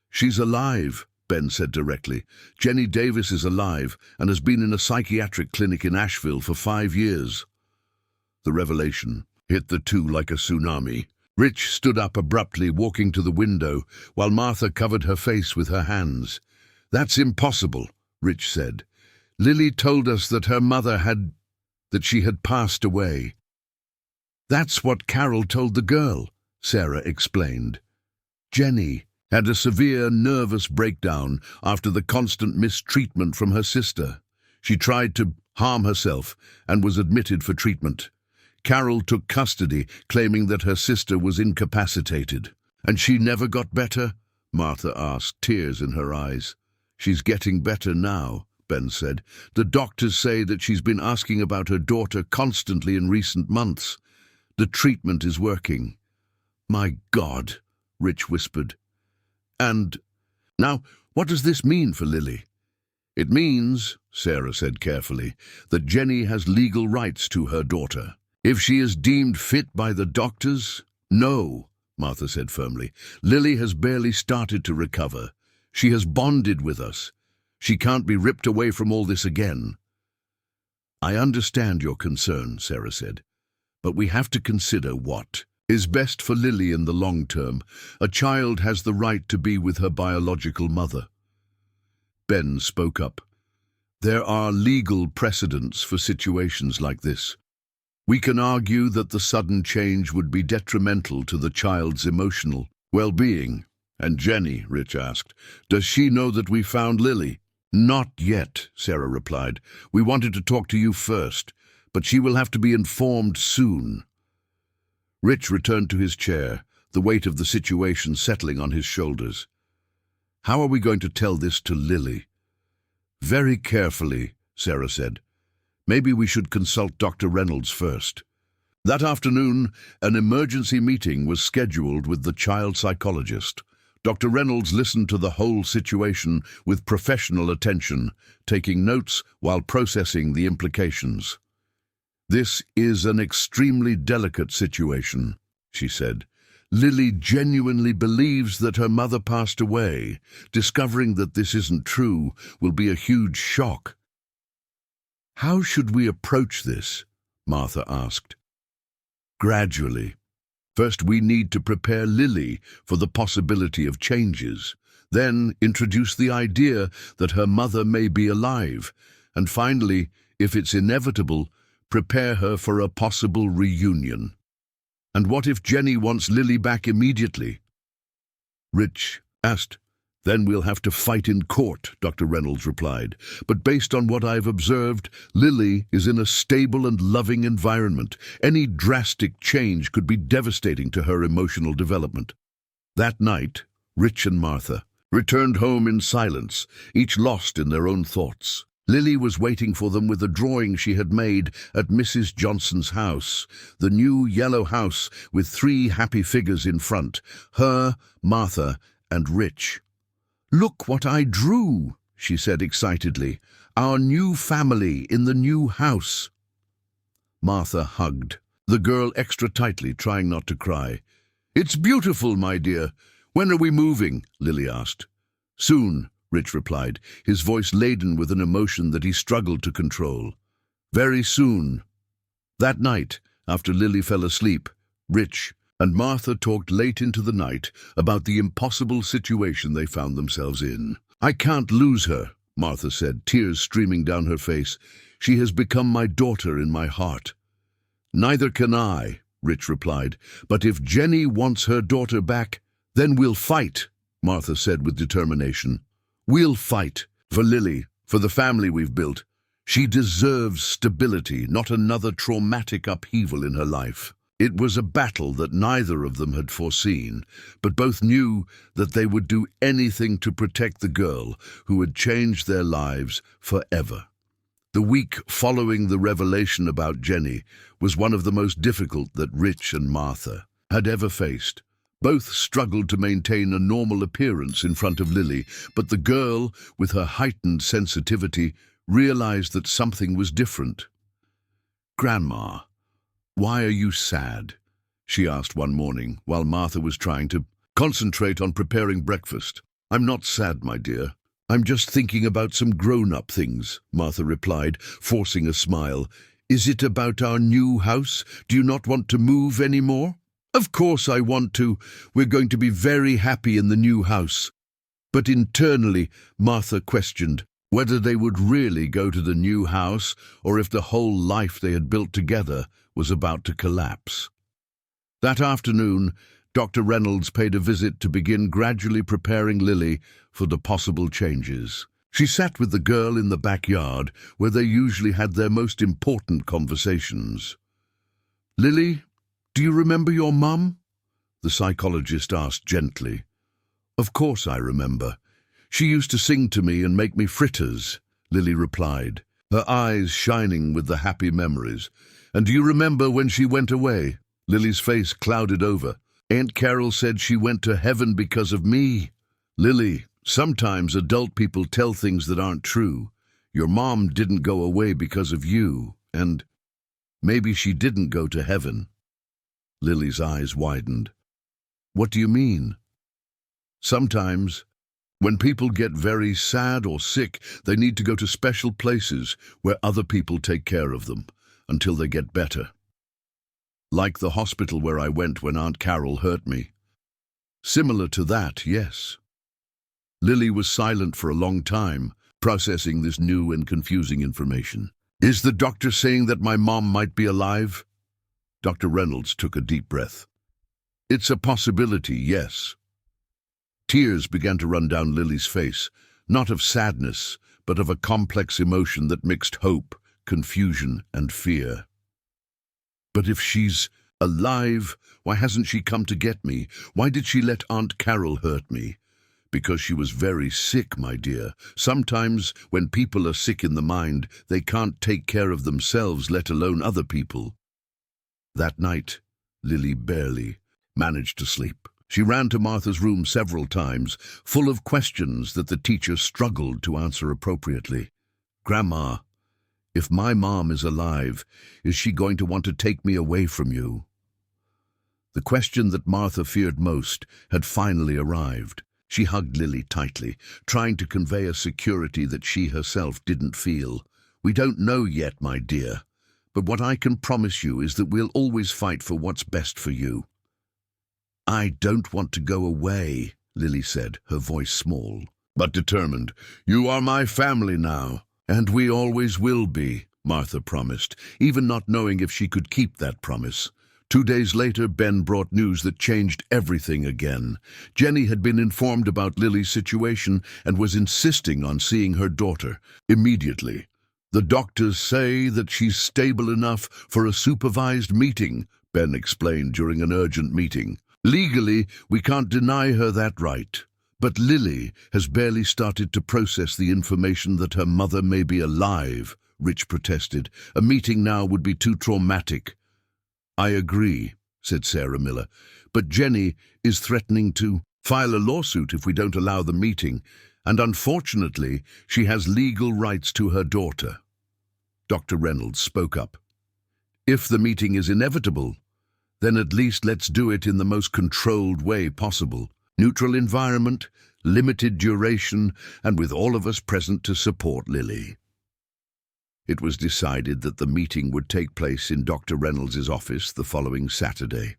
"She's alive," Ben said directly. "Jenny Davis is alive and has been in a psychiatric clinic in Asheville for 5 years. The revelation hit the two like a tsunami. Rich stood up abruptly, walking to the window, while Martha covered her face with her hands. "That's impossible," Rich said. "Lily told us that she had passed away." "That's what Carol told the girl," Sarah explained. "Jenny had a severe nervous breakdown after the constant mistreatment from her sister. She tried to harm herself and was admitted for treatment. Carol took custody, claiming that her sister was incapacitated." "And she never got better?" Martha asked, tears in her eyes. "She's getting better now," Ben said. "The doctors say that she's been asking about her daughter constantly in recent months. The treatment is working." "My God," Rich whispered. "And now, what does this mean for Lily?" "It means," Sarah said carefully, "that Jenny has legal rights to her daughter. If she is deemed fit by the doctors—" "No," Martha said firmly. "Lily has barely started to recover. She has bonded with us. She can't be ripped away from all this again." "I understand your concern," Sarah said, "but we have to consider what is best for Lily in the long term. A child has the right to be with her biological mother." Ben spoke up. "There are legal precedents for situations like this. We can argue that the sudden change would be detrimental to the child's emotional well-being." "And Jenny," Rich asked, "does she know that we found Lily?" "Not yet," Sarah replied. "We wanted to talk to you first, but she will have to be informed soon." Rich returned to his chair, the weight of the situation settling on his shoulders. "How are we going to tell this to Lily?" "Very carefully," Sarah said. "Maybe we should consult Dr. Reynolds first." That afternoon, an emergency meeting was scheduled with the child psychologist. Dr. Reynolds listened to the whole situation with professional attention, taking notes while processing the implications. "This is an extremely delicate situation," she said. "Lily genuinely believes that her mother passed away. Discovering that this isn't true will be a huge shock." "How should we approach this?" Martha asked. "Gradually. First, we need to prepare Lily for the possibility of changes. Then, introduce the idea that her mother may be alive. And finally, if it's inevitable, prepare her for a possible reunion." "And what if Jenny wants Lily back immediately?" Rich asked. "Then we'll have to fight in court," Dr. Reynolds replied. "But based on what I've observed, Lily is in a stable and loving environment. Any drastic change could be devastating to her emotional development." That night, Rich and Martha returned home in silence, each lost in their own thoughts. Lily was waiting for them with a drawing she had made at Mrs. Johnson's house, the new yellow house with 3 happy figures in front, her, Martha, and Rich. "Look what I drew," she said excitedly. "Our new family in the new house." Martha hugged the girl extra tightly, trying not to cry. "It's beautiful, my dear. When are we moving?" Lily asked. "Soon," Rich replied, his voice laden with an emotion that he struggled to control. "Very soon." That night, after Lily fell asleep, Rich and Martha talked late into the night about the impossible situation they found themselves in. "I can't lose her," Martha said, tears streaming down her face. "She has become my daughter in my heart." "Neither can I," Rich replied. "But if Jenny wants her daughter back, then we'll fight," Martha said with determination. "We'll fight for Lily, for the family we've built. She deserves stability, not another traumatic upheaval in her life." It was a battle that neither of them had foreseen, but both knew that they would do anything to protect the girl who had changed their lives forever. The week following the revelation about Jenny was one of the most difficult that Rich and Martha had ever faced. Both struggled to maintain a normal appearance in front of Lily, but the girl, with her heightened sensitivity, realized that something was different. "Grandma, why are you sad?" she asked one morning while Martha was trying to concentrate on preparing breakfast. "I'm not sad, my dear. I'm just thinking about some grown-up things," Martha replied, forcing a smile. "Is it about our new house? Do you not want to move anymore?" "Of course I want to. We're going to be very happy in the new house." But internally, Martha questioned whether they would really go to the new house or if the whole life they had built together was about to collapse. That afternoon, Dr. Reynolds paid a visit to begin gradually preparing Lily for the possible changes. She sat with the girl in the backyard where they usually had their most important conversations. "Lily, do you remember your mum?" the psychologist asked gently. "Of course I remember. She used to sing to me and make me fritters," Lily replied, her eyes shining with the happy memories. "And do you remember when she went away?" Lily's face clouded over. "Aunt Carol said she went to heaven because of me." "Lily, sometimes adult people tell things that aren't true. Your mom didn't go away because of you, and maybe she didn't go to heaven." Lily's eyes widened. "What do you mean?" "Sometimes, when people get very sad or sick, they need to go to special places where other people take care of them until they get better. Like the hospital where I went when Aunt Carol hurt me. Similar to that, yes." Lily was silent for a long time, processing this new and confusing information. "Is the doctor saying that my mom might be alive?" Dr. Reynolds took a deep breath. "It's a possibility, yes." Tears began to run down Lily's face, not of sadness, but of a complex emotion that mixed hope, confusion, and fear. "But if she's alive, why hasn't she come to get me? Why did she let Aunt Carol hurt me?" "Because she was very sick, my dear. Sometimes, when people are sick in the mind, they can't take care of themselves, let alone other people." That night, Lily barely managed to sleep. She ran to Martha's room several times, full of questions that the teacher struggled to answer appropriately. "Grandma, if my mom is alive, is she going to want to take me away from you?" The question that Martha feared most had finally arrived. She hugged Lily tightly, trying to convey a security that she herself didn't feel. "We don't know yet, my dear, but what I can promise you is that we'll always fight for what's best for you." "I don't want to go away," Lily said, her voice small, but determined. "You are my family now, and we always will be," Martha promised, even not knowing if she could keep that promise. 2 days later, Ben brought news that changed everything again. Jenny had been informed about Lily's situation and was insisting on seeing her daughter immediately. "The doctors say that she's stable enough for a supervised meeting," Ben explained during an urgent meeting. "Legally, we can't deny her that right. But Lily has barely started to process the information that her mother may be alive," Rich protested. "A meeting now would be too traumatic." "I agree," said Sarah Miller, "but Jenny is threatening to file a lawsuit if we don't allow the meeting, and unfortunately, she has legal rights to her daughter." Dr. Reynolds spoke up. "If the meeting is inevitable, then at least let's do it in the most controlled way possible. Neutral environment, limited duration, and with all of us present to support Lily." It was decided that the meeting would take place in Dr. Reynolds' office the following Saturday.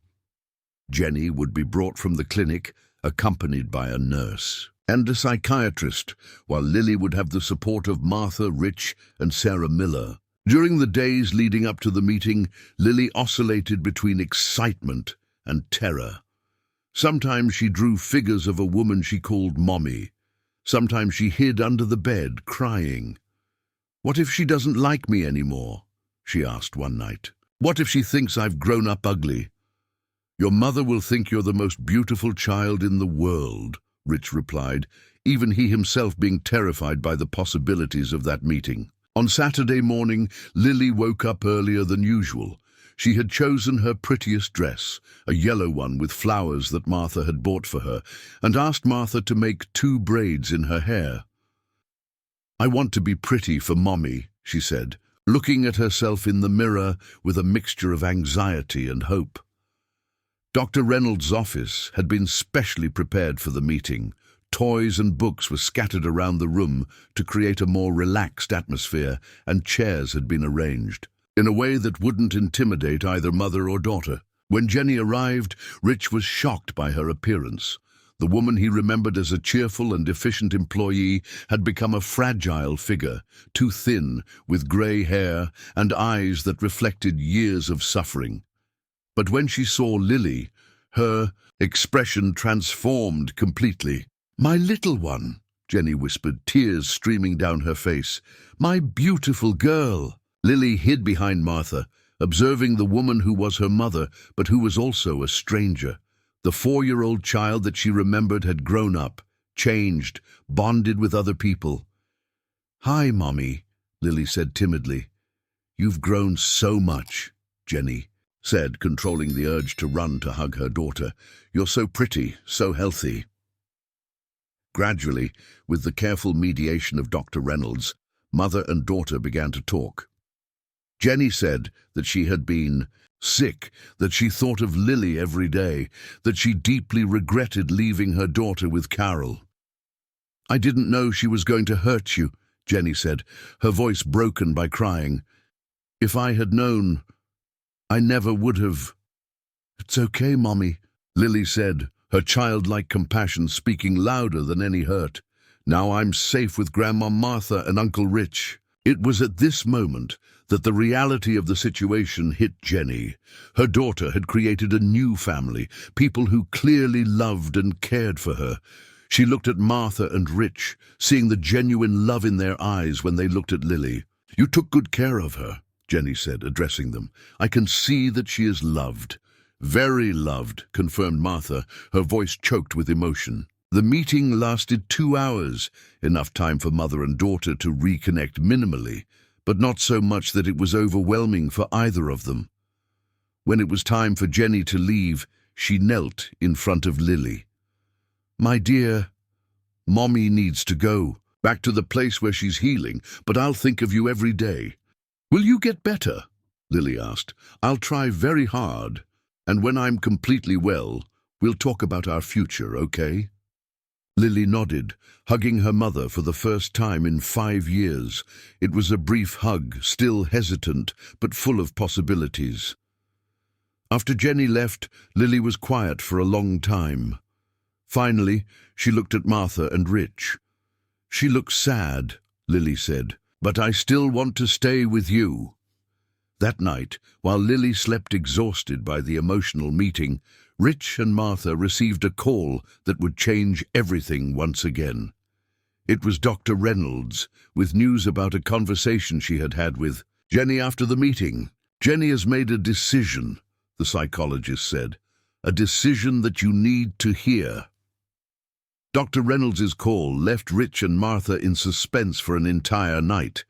Jenny would be brought from the clinic, accompanied by a nurse, and a psychiatrist, while Lily would have the support of Martha, Rich, and Sarah Miller. During the days leading up to the meeting, Lily oscillated between excitement and terror. Sometimes she drew figures of a woman she called Mommy. Sometimes she hid under the bed, crying. "What if she doesn't like me anymore?" she asked one night. "What if she thinks I've grown up ugly?" "Your mother will think you're the most beautiful child in the world," Rich replied, even he himself being terrified by the possibilities of that meeting. On Saturday morning, Lily woke up earlier than usual. She had chosen her prettiest dress, a yellow one with flowers that Martha had bought for her, and asked Martha to make 2 braids in her hair. "I want to be pretty for Mommy," she said, looking at herself in the mirror with a mixture of anxiety and hope. Dr. Reynolds' office had been specially prepared for the meeting. Toys and books were scattered around the room to create a more relaxed atmosphere, and chairs had been arranged in a way that wouldn't intimidate either mother or daughter. When Jenny arrived, Rich was shocked by her appearance. The woman he remembered as a cheerful and efficient employee had become a fragile figure, too thin, with grey hair and eyes that reflected years of suffering. But when she saw Lily, her expression transformed completely. "My little one," Jenny whispered, tears streaming down her face. "My beautiful girl." Lily hid behind Martha, observing the woman who was her mother, but who was also a stranger. The 4-year-old child that she remembered had grown up, changed, bonded with other people. "Hi, Mommy," Lily said timidly. "You've grown so much," Jenny said, controlling the urge to run to hug her daughter. "You're so pretty, so healthy." Gradually, with the careful mediation of Dr. Reynolds, mother and daughter began to talk. Jenny said that she had been sick, that she thought of Lily every day, that she deeply regretted leaving her daughter with Carol. "I didn't know she was going to hurt you," Jenny said, her voice broken by crying. "If I had known, I never would have." "It's okay, Mommy," Lily said, her childlike compassion speaking louder than any hurt. "Now I'm safe with Grandma Martha and Uncle Rich." It was at this moment that the reality of the situation hit Jenny. Her daughter had created a new family, people who clearly loved and cared for her. She looked at Martha and Rich, seeing the genuine love in their eyes when they looked at Lily. "You took good care of her," Jenny said, addressing them. "I can see that she is loved." "Very loved," confirmed Martha, her voice choked with emotion. The meeting lasted 2 hours, enough time for mother and daughter to reconnect minimally, but not so much that it was overwhelming for either of them. When it was time for Jenny to leave, she knelt in front of Lily. "My dear, Mommy needs to go, back to the place where she's healing, but I'll think of you every day." "Will you get better?" Lily asked. "I'll try very hard, and when I'm completely well, we'll talk about our future, okay?" Lily nodded, hugging her mother for the first time in 5 years. It was a brief hug, still hesitant, but full of possibilities. After Jenny left, Lily was quiet for a long time. Finally, she looked at Martha and Rich. "She looks sad," Lily said, "but I still want to stay with you." That night, while Lily slept exhausted by the emotional meeting, Rich and Martha received a call that would change everything once again. It was Dr. Reynolds, with news about a conversation she had had with Jenny after the meeting. "Jenny has made a decision," the psychologist said. "A decision that you need to hear." Dr. Reynolds's call left Rich and Martha in suspense for an entire night.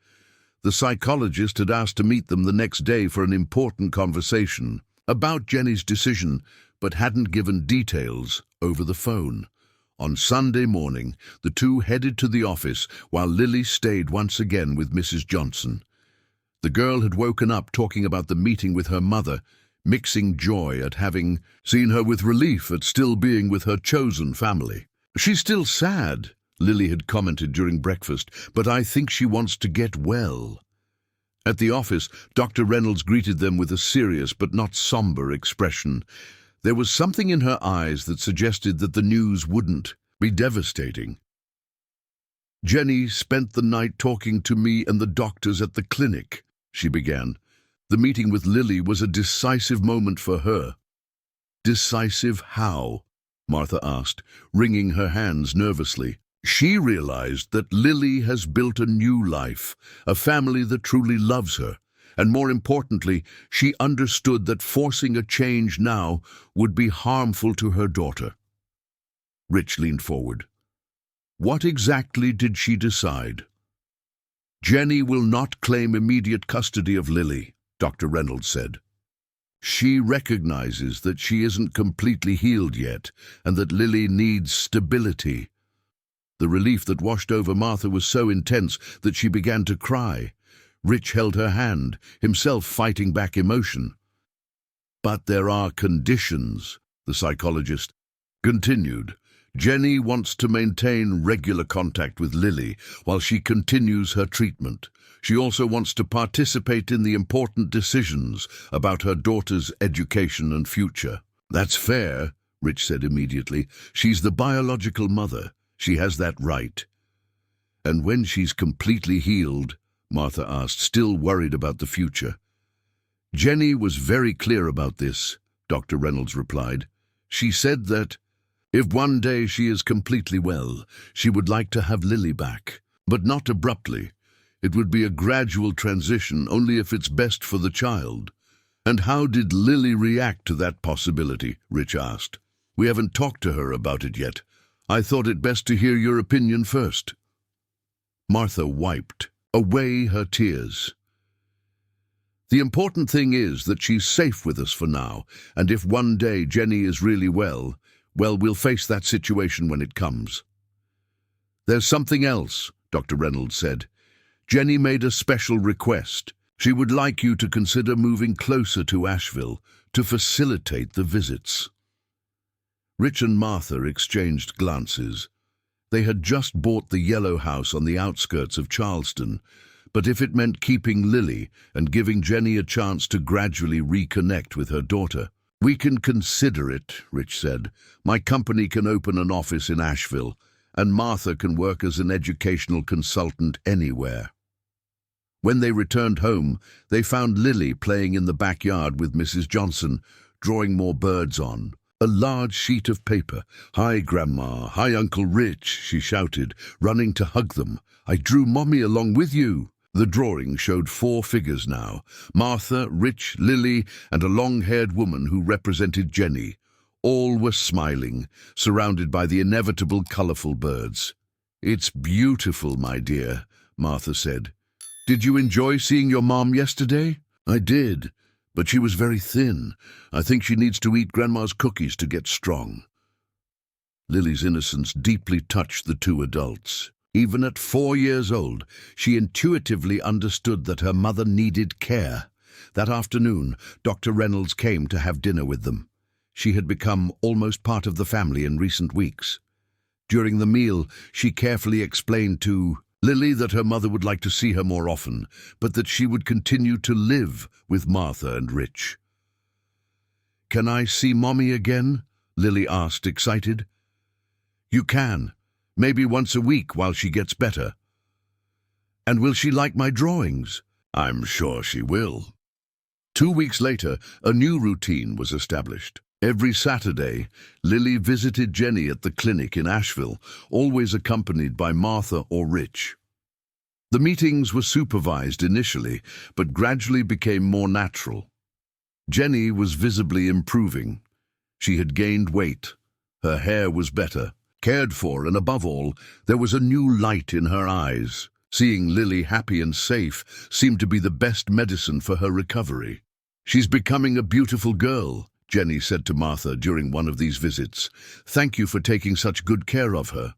The psychologist had asked to meet them the next day for an important conversation about Jenny's decision, but hadn't given details over the phone. On Sunday morning, the two headed to the office while Lily stayed once again with Mrs. Johnson. The girl had woken up talking about the meeting with her mother, mixing joy at having seen her with relief at still being with her chosen family. "She's still sad," Lily had commented during breakfast, "but I think she wants to get well." At the office, Dr. Reynolds greeted them with a serious but not somber expression. There was something in her eyes that suggested that the news wouldn't be devastating. Jenny spent the night talking to me and the doctors at the clinic, she began. The meeting with Lily was a decisive moment for her. Decisive how? Martha asked, wringing her hands nervously. She realized that Lily has built a new life, a family that truly loves her, and more importantly, she understood that forcing a change now would be harmful to her daughter. Rich leaned forward. What exactly did she decide? Jenny will not claim immediate custody of Lily, Dr. Reynolds said. She recognizes that she isn't completely healed yet, and that Lily needs stability. The relief that washed over Martha was so intense that she began to cry. Rich held her hand, himself fighting back emotion. But there are conditions, the psychologist continued. Jenny wants to maintain regular contact with Lily while she continues her treatment. She also wants to participate in the important decisions about her daughter's education and future. That's fair, Rich said immediately. She's the biological mother. She has that right. And when she's completely healed, Martha asked, still worried about the future. Jenny was very clear about this, Dr. Reynolds replied. She said that if one day she is completely well, she would like to have Lily back, but not abruptly. It would be a gradual transition, only if it's best for the child. And how did Lily react to that possibility? Rich asked. We haven't talked to her about it yet. I thought it best to hear your opinion first. Martha wiped away her tears. The important thing is that she's safe with us for now, and if one day Jenny is really well, we'll face that situation when it comes. There's something else, Dr. Reynolds said. Jenny made a special request. She would like you to consider moving closer to Asheville to facilitate the visits. Rich and Martha exchanged glances. They had just bought the yellow house on the outskirts of Charleston, but if it meant keeping Lily and giving Jenny a chance to gradually reconnect with her daughter, we can consider it, Rich said. My company can open an office in Asheville, and Martha can work as an educational consultant anywhere. When they returned home, they found Lily playing in the backyard with Mrs. Johnson, drawing more birds on a large sheet of paper. Hi, Grandma. Hi, Uncle Rich, she shouted, running to hug them. I drew Mommy along with you. The drawing showed 4 figures now, Martha, Rich, Lily, and a long-haired woman who represented Jenny. All were smiling, surrounded by the inevitable colorful birds. It's beautiful, my dear, Martha said. Did you enjoy seeing your mom yesterday? I did, but she was very thin. I think she needs to eat Grandma's cookies to get strong. Lily's innocence deeply touched the 2 adults. Even at 4 years old, she intuitively understood that her mother needed care. That afternoon, Dr. Reynolds came to have dinner with them. She had become almost part of the family in recent weeks. During the meal, she carefully explained to Lily that her mother would like to see her more often, but that she would continue to live with Martha and Rich. Can I see Mommy again? Lily asked, excited. You can. Maybe once a week while she gets better. And will she like my drawings? I'm sure she will. 2 weeks later, a new routine was established. Every Saturday, Lily visited Jenny at the clinic in Asheville, always accompanied by Martha or Rich. The meetings were supervised initially, but gradually became more natural. Jenny was visibly improving. She had gained weight. Her hair was better, cared for, and above all, there was a new light in her eyes. Seeing Lily happy and safe seemed to be the best medicine for her recovery. She's becoming a beautiful girl, Jenny said to Martha during one of these visits. Thank you for taking such good care of her.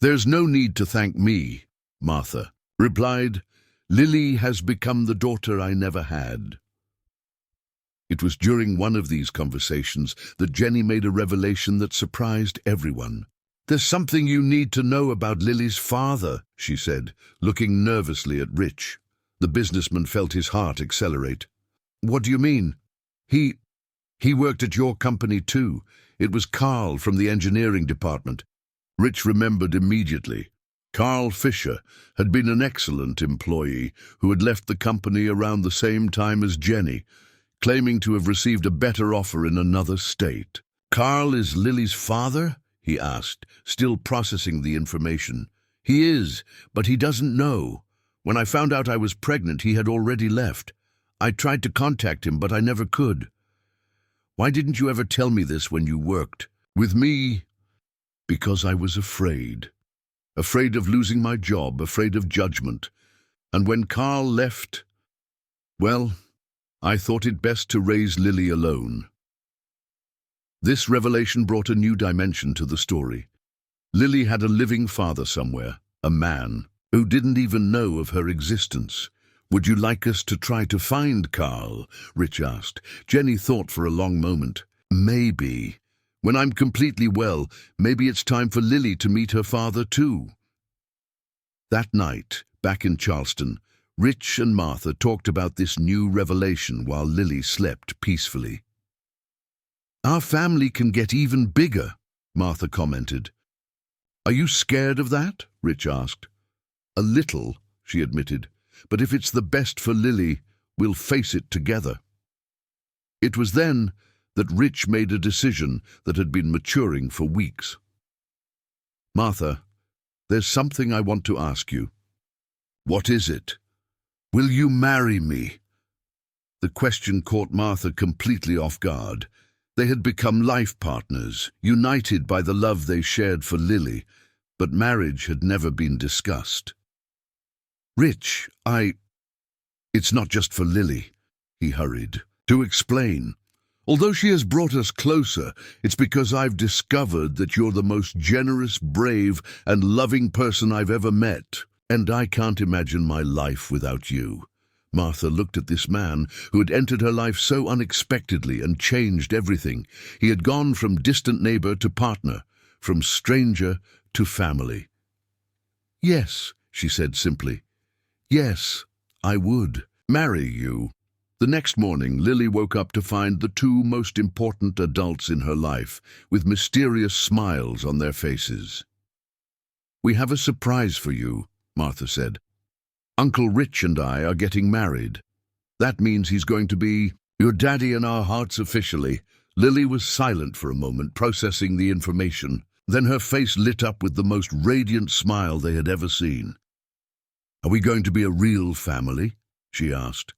There's no need to thank me, Martha replied. Lily has become the daughter I never had. It was during one of these conversations that Jenny made a revelation that surprised everyone. There's something you need to know about Lily's father, she said, looking nervously at Rich. The businessman felt his heart accelerate. What do you mean? He worked at your company too. It was Carl from the engineering department. Rich remembered immediately. Carl Fisher had been an excellent employee who had left the company around the same time as Jenny, claiming to have received a better offer in another state. "Carl is Lily's father?" he asked, still processing the information. "He is, but he doesn't know. When I found out I was pregnant, he had already left. I tried to contact him, but I never could." "Why didn't you ever tell me this when you worked with me?" "Because I was afraid. Afraid of losing my job, afraid of judgment. And when Carl left, well, I thought it best to raise Lily alone." This revelation brought a new dimension to the story. Lily had a living father somewhere, a man, who didn't even know of her existence. "Would you like us to try to find Carl?" Rich asked. Jenny thought for a long moment. "Maybe. When I'm completely well, maybe it's time for Lily to meet her father too." That night, back in Charleston, Rich and Martha talked about this new revelation while Lily slept peacefully. "Our family can get even bigger," Martha commented. "Are you scared of that?" Rich asked. "A little," she admitted, "but if it's the best for Lily, we'll face it together." It was then that Rich made a decision that had been maturing for weeks. "Martha, there's something I want to ask you." "What is it?" "Will you marry me?" The question caught Martha completely off guard. They had become life partners, united by the love they shared for Lily, but marriage had never been discussed. "Rich, It's not just for Lily," he hurried to explain. "Although she has brought us closer, it's because I've discovered that you're the most generous, brave, and loving person I've ever met, and I can't imagine my life without you." Martha looked at this man who had entered her life so unexpectedly and changed everything. He had gone from distant neighbor to partner, from stranger to family. "Yes," she said simply. "Yes, I would marry you." The next morning, Lily woke up to find the two most important adults in her life, with mysterious smiles on their faces. "We have a surprise for you," Martha said. "Uncle Rich and I are getting married. That means he's going to be your daddy in our hearts officially." Lily was silent for a moment, processing the information. Then her face lit up with the most radiant smile they had ever seen. "Are we going to be a real family?" she asked.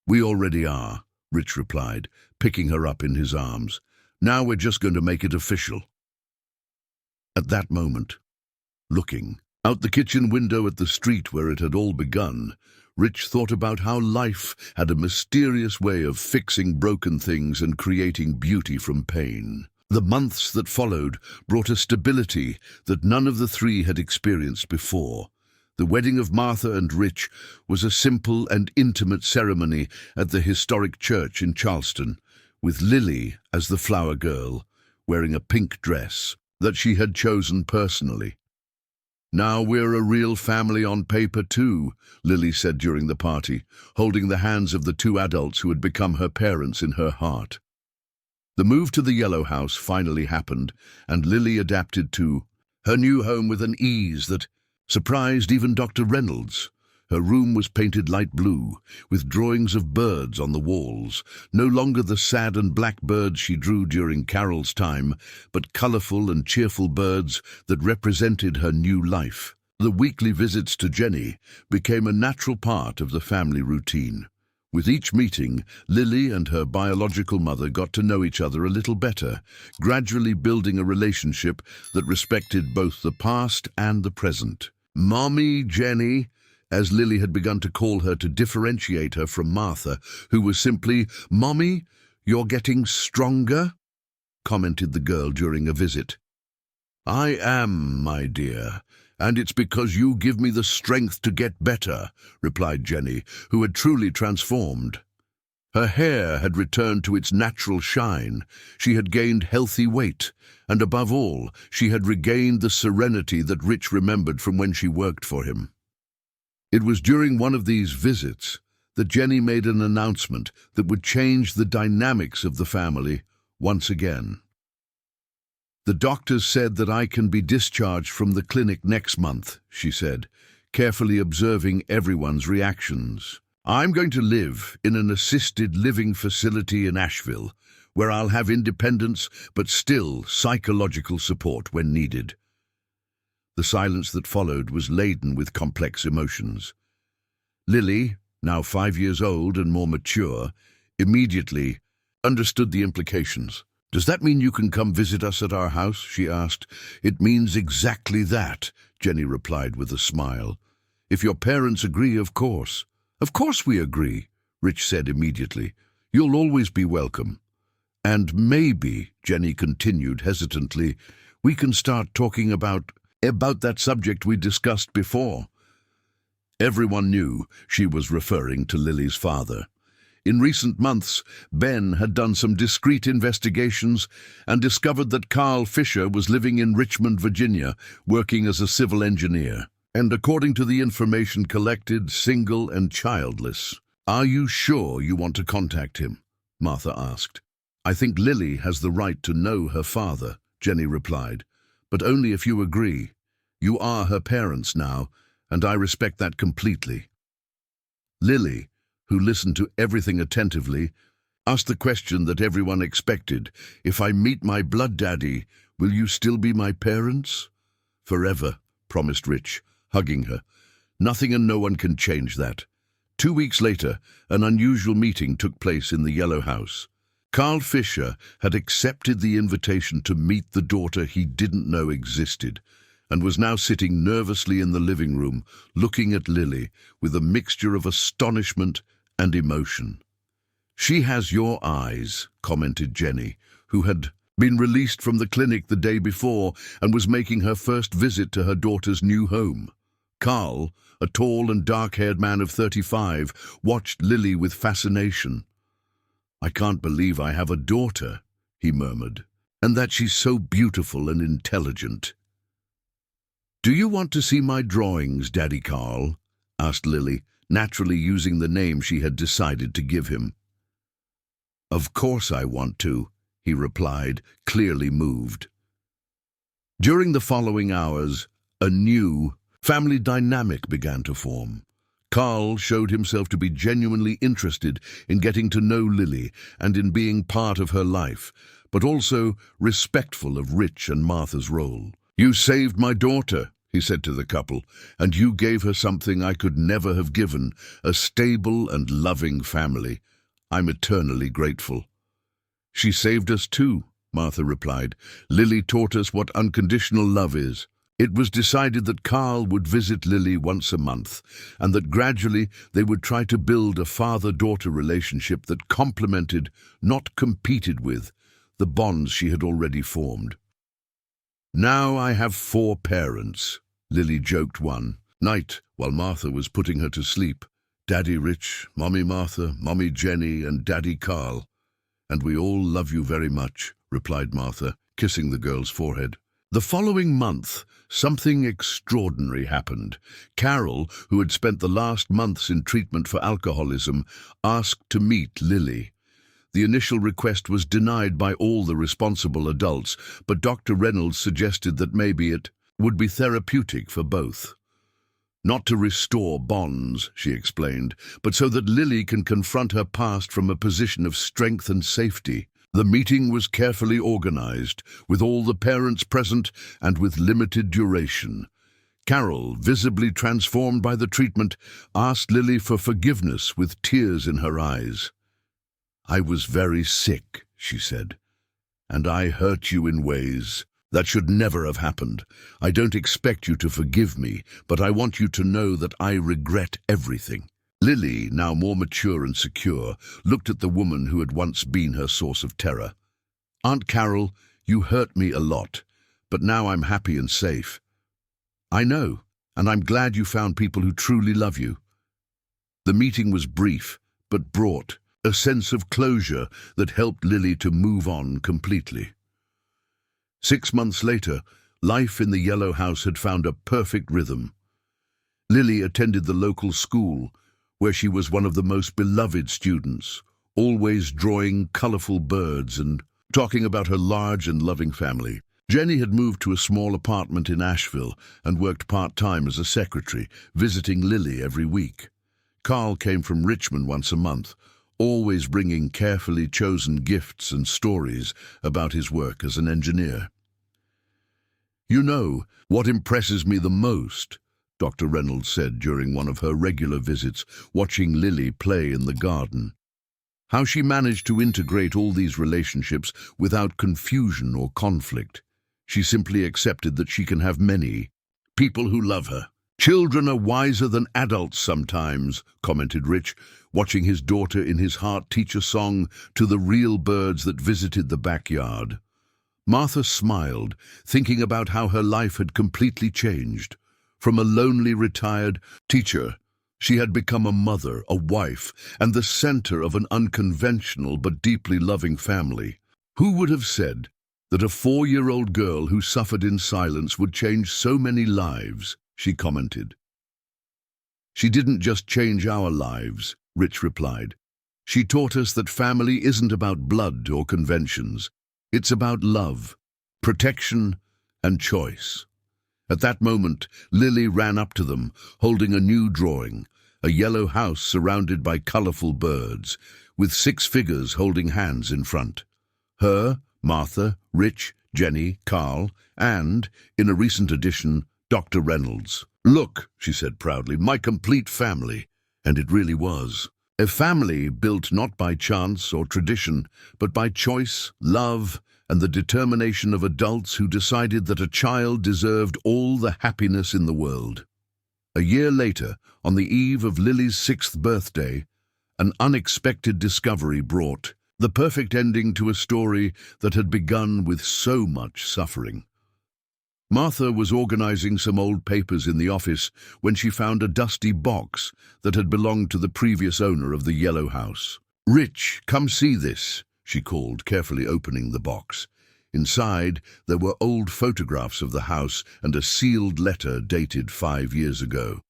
"We already are," Rich replied, picking her up in his arms. "Now we're just going to make it official." At that moment, looking out the kitchen window at the street where it had all begun, Rich thought about how life had a mysterious way of fixing broken things and creating beauty from pain. The months that followed brought a stability that none of the three had experienced before. The wedding of Martha and Rich was a simple and intimate ceremony at the historic church in Charleston, with Lily as the flower girl, wearing a pink dress that she had chosen personally. "Now we're a real family on paper too," Lily said during the party, holding the hands of the two adults who had become her parents in her heart. The move to the Yellow House finally happened, and Lily adapted to her new home with an ease that surprised even Dr. Reynolds. Her room was painted light blue, with drawings of birds on the walls, no longer the sad and black birds she drew during Carol's time, but colorful and cheerful birds that represented her new life. The weekly visits to Jenny became a natural part of the family routine. With each meeting, Lily and her biological mother got to know each other a little better, gradually building a relationship that respected both the past and the present. "Mommy Jenny," as Lily had begun to call her to differentiate her from Martha, who was simply, "Mommy, you're getting stronger," commented the girl during a visit. "I am, my dear, and it's because you give me the strength to get better," replied Jenny, who had truly transformed. Her hair had returned to its natural shine, she had gained healthy weight, and above all, she had regained the serenity that Rich remembered from when she worked for him. It was during one of these visits that Jenny made an announcement that would change the dynamics of the family once again. "The doctors said that I can be discharged from the clinic next month," she said, carefully observing everyone's reactions. "I'm going to live in an assisted living facility in Asheville, where I'll have independence but still psychological support when needed." The silence that followed was laden with complex emotions. Lily, now 5 years old and more mature, immediately understood the implications. "Does that mean you can come visit us at our house?" she asked. "It means exactly that," Jenny replied with a smile. "If your parents agree, of course." "Of course we agree," Rich said immediately. "You'll always be welcome. And maybe," Jenny continued hesitantly, "we can start talking about that subject we discussed before." Everyone knew she was referring to Lily's father. In recent months, Ben had done some discreet investigations and discovered that Carl Fisher was living in Richmond, Virginia, working as a civil engineer. And according to the information collected, single and childless. "Are you sure you want to contact him?" Martha asked. "I think Lily has the right to know her father," Jenny replied, "but only if you agree. You are her parents now, and I respect that completely." Lily, who listened to everything attentively, asked the question that everyone expected. "If I meet my blood daddy, will you still be my parents?" "Forever," promised Rich, hugging her. "Nothing and no one can change that." 2 weeks later, an unusual meeting took place in the Yellow House. Carl Fisher had accepted the invitation to meet the daughter he didn't know existed, and was now sitting nervously in the living room, looking at Lily with a mixture of astonishment and emotion. "She has your eyes," commented Jenny, who had been released from the clinic the day before and was making her first visit to her daughter's new home. Carl, a tall and dark-haired man of 35, watched Lily with fascination. "I can't believe I have a daughter," he murmured, "and that she's so beautiful and intelligent." "Do you want to see my drawings, Daddy Carl?" asked Lily, naturally using the name she had decided to give him. "Of course I want to," he replied, clearly moved. During the following hours, a new family dynamic began to form. Carl showed himself to be genuinely interested in getting to know Lily and in being part of her life, but also respectful of Rich and Martha's role. "You saved my daughter," he said to the couple, "and you gave her something I could never have given, a stable and loving family. I'm eternally grateful." "She saved us too," Martha replied. "Lily taught us what unconditional love is." It was decided that Carl would visit Lily once a month, and that gradually they would try to build a father-daughter relationship that complemented, not competed with, the bonds she had already formed. "Now I have 4 parents," Lily joked one night while Martha was putting her to sleep. "Daddy Rich, Mommy Martha, Mommy Jenny, and Daddy Carl. And we all love you very much," replied Martha, kissing the girl's forehead. The following month, something extraordinary happened. Carol, who had spent the last months in treatment for alcoholism, asked to meet Lily. The initial request was denied by all the responsible adults, but Dr. Reynolds suggested that maybe it would be therapeutic for both. "Not to restore bonds," she explained, "but so that Lily can confront her past from a position of strength and safety." The meeting was carefully organized, with all the parents present and with limited duration. Carol, visibly transformed by the treatment, asked Lily for forgiveness with tears in her eyes. "I was very sick," she said, "and I hurt you in ways that should never have happened. I don't expect you to forgive me, but I want you to know that I regret everything." Lily, now more mature and secure, looked at the woman who had once been her source of terror. "Aunt Carol, you hurt me a lot, but now I'm happy and safe." "I know, and I'm glad you found people who truly love you." The meeting was brief, but brought a sense of closure that helped Lily to move on completely. 6 months later, life in the Yellow House had found a perfect rhythm. Lily attended the local school, where she was one of the most beloved students, always drawing colorful birds and talking about her large and loving family. Jenny had moved to a small apartment in Asheville and worked part-time as a secretary, visiting Lily every week. Carl came from Richmond once a month, always bringing carefully chosen gifts and stories about his work as an engineer. "You know, what impresses me the most," Dr. Reynolds said during one of her regular visits, watching Lily play in the garden. "How she managed to integrate all these relationships without confusion or conflict. She simply accepted that she can have many people who love her." "Children are wiser than adults sometimes," commented Rich, watching his daughter in his heart teach a song to the real birds that visited the backyard. Martha smiled, thinking about how her life had completely changed. From a lonely retired teacher, she had become a mother, a wife, and the center of an unconventional but deeply loving family. Who would have said that a 4-year-old girl who suffered in silence would change so many lives, she commented. "She didn't just change our lives," Rich replied. "She taught us that family isn't about blood or conventions. It's about love, protection, and choice." At that moment, Lily ran up to them, holding a new drawing, a yellow house surrounded by colorful birds, with 6 figures holding hands in front. Her, Martha, Rich, Jenny, Carl, and, in a recent addition, Dr. Reynolds. "Look," she said proudly, "my complete family." And it really was. A family built not by chance or tradition, but by choice, love, and the determination of adults who decided that a child deserved all the happiness in the world. A year later, on the eve of Lily's 6th birthday, an unexpected discovery brought the perfect ending to a story that had begun with so much suffering. Martha was organizing some old papers in the office when she found a dusty box that had belonged to the previous owner of the yellow house. "Rich, come see this," she called, carefully opening the box. Inside, there were old photographs of the house and a sealed letter dated 5 years ago.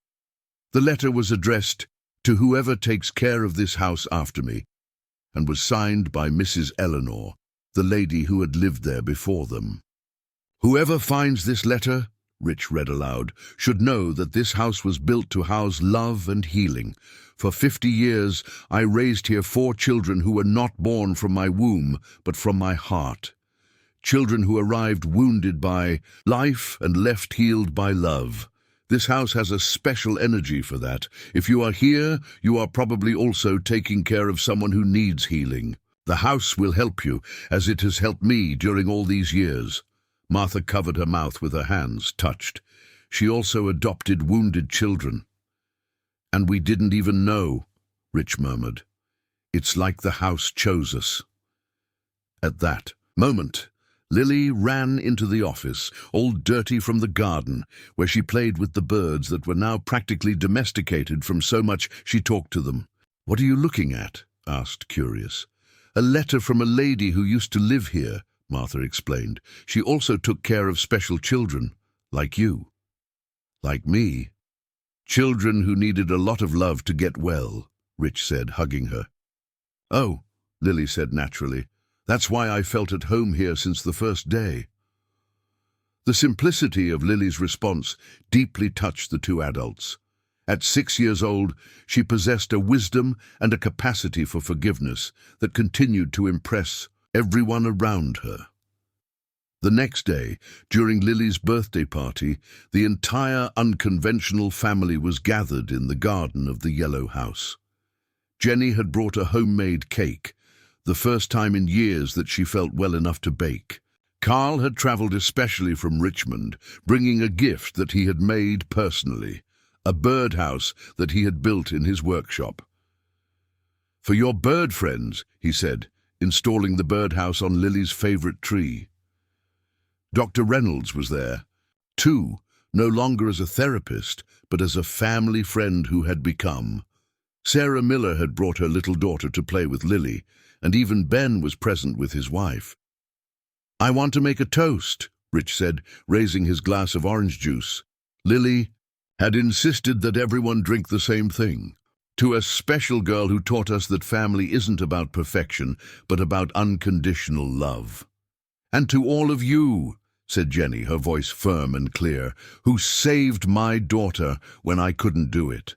The letter was addressed to "Whoever takes care of this house after me," and was signed by Mrs. Eleanor, the lady who had lived there before them. "Whoever finds this letter," Rich read aloud, "should know that this house was built to house love and healing. For 50 years, I raised here 4 children who were not born from my womb, but from my heart. Children who arrived wounded by life and left healed by love. This house has a special energy for that. If you are here, you are probably also taking care of someone who needs healing. The house will help you, as it has helped me during all these years." Martha covered her mouth with her hands, touched. "She also adopted wounded children." "And we didn't even know," Rich murmured. "It's like the house chose us." At that moment, Lily ran into the office, all dirty from the garden, where she played with the birds that were now practically domesticated from so much she talked to them. "What are you looking at?" asked Curious. "A letter from a lady who used to live here," Martha explained. "She also took care of special children, like you. Like me. Children who needed a lot of love to get well," Rich said, hugging her. "Oh," Lily said naturally. "That's why I felt at home here since the first day." The simplicity of Lily's response deeply touched the 2 adults. At 6 years old, she possessed a wisdom and a capacity for forgiveness that continued to impress everyone around her. The next day, during Lily's birthday party, the entire unconventional family was gathered in the garden of the yellow house. Jenny had brought a homemade cake, the first time in years that she felt well enough to bake. Carl had traveled especially from Richmond, bringing a gift that he had made personally, a birdhouse that he had built in his workshop. "For your bird friends," he said, installing the birdhouse on Lily's favorite tree. Dr. Reynolds was there, too, no longer as a therapist, but as a family friend who had become. Sarah Miller had brought her little daughter to play with Lily, and even Ben was present with his wife. "I want to make a toast," Rich said, raising his glass of orange juice. Lily had insisted that everyone drink the same thing. "To a special girl who taught us that family isn't about perfection, but about unconditional love. And to all of you," said Jenny, her voice firm and clear, "who saved my daughter when I couldn't do it."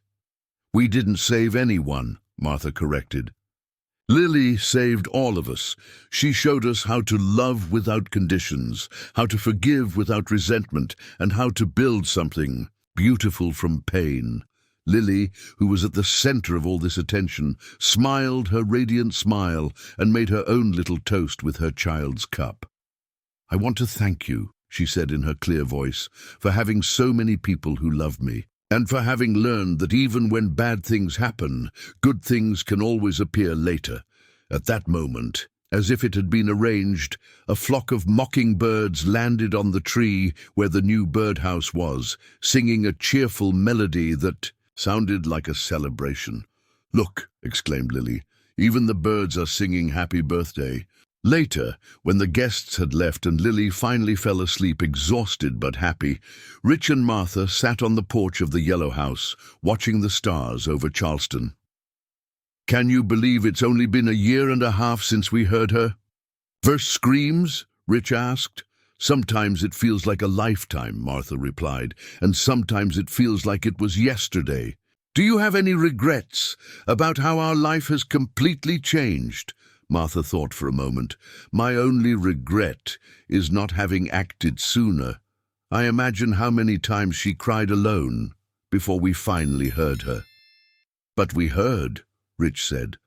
"We didn't save anyone," Martha corrected. "Lily saved all of us. She showed us how to love without conditions, how to forgive without resentment, and how to build something beautiful from pain." Lily, who was at the center of all this attention, smiled her radiant smile and made her own little toast with her child's cup. "I want to thank you," she said in her clear voice, "for having so many people who love me, and for having learned that even when bad things happen, good things can always appear later." At that moment, as if it had been arranged, a flock of mockingbirds landed on the tree where the new birdhouse was, singing a cheerful melody that sounded like a celebration. "Look," exclaimed Lily, "even the birds are singing happy birthday." Later, when the guests had left and Lily finally fell asleep exhausted but happy, Rich and Martha sat on the porch of the yellow house, watching the stars over Charleston. "Can you believe it's only been a year and a half since we heard her?" "First screams?" Rich asked. "Sometimes it feels like a lifetime," Martha replied, "and sometimes it feels like it was yesterday." "Do you have any regrets about how our life has completely changed?" Martha thought for a moment. "My only regret is not having acted sooner. I imagine how many times she cried alone before we finally heard her." "But we heard," Rich said,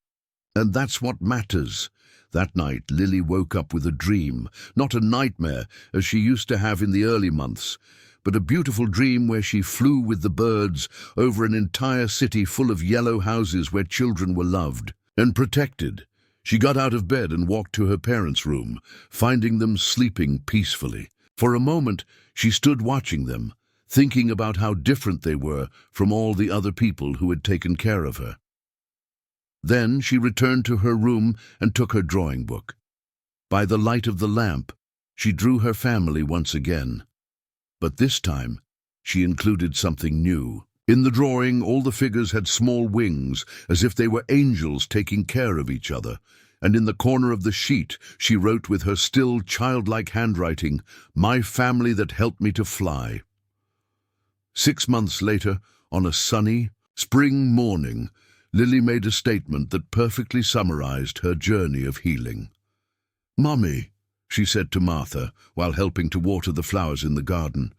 "and that's what matters." That night, Lily woke up with a dream, not a nightmare as she used to have in the early months, but a beautiful dream where she flew with the birds over an entire city full of yellow houses where children were loved and protected. She got out of bed and walked to her parents' room, finding them sleeping peacefully. For a moment, she stood watching them, thinking about how different they were from all the other people who had taken care of her. Then she returned to her room and took her drawing book. By the light of the lamp, she drew her family once again. But this time, she included something new. In the drawing, all the figures had small wings, as if they were angels taking care of each other. And in the corner of the sheet, she wrote with her still childlike handwriting, "My family that helped me to fly." 6 months later, on a sunny, spring morning, Lily made a statement that perfectly summarized her journey of healing. "Mommy," she said to Martha while helping to water the flowers in the garden,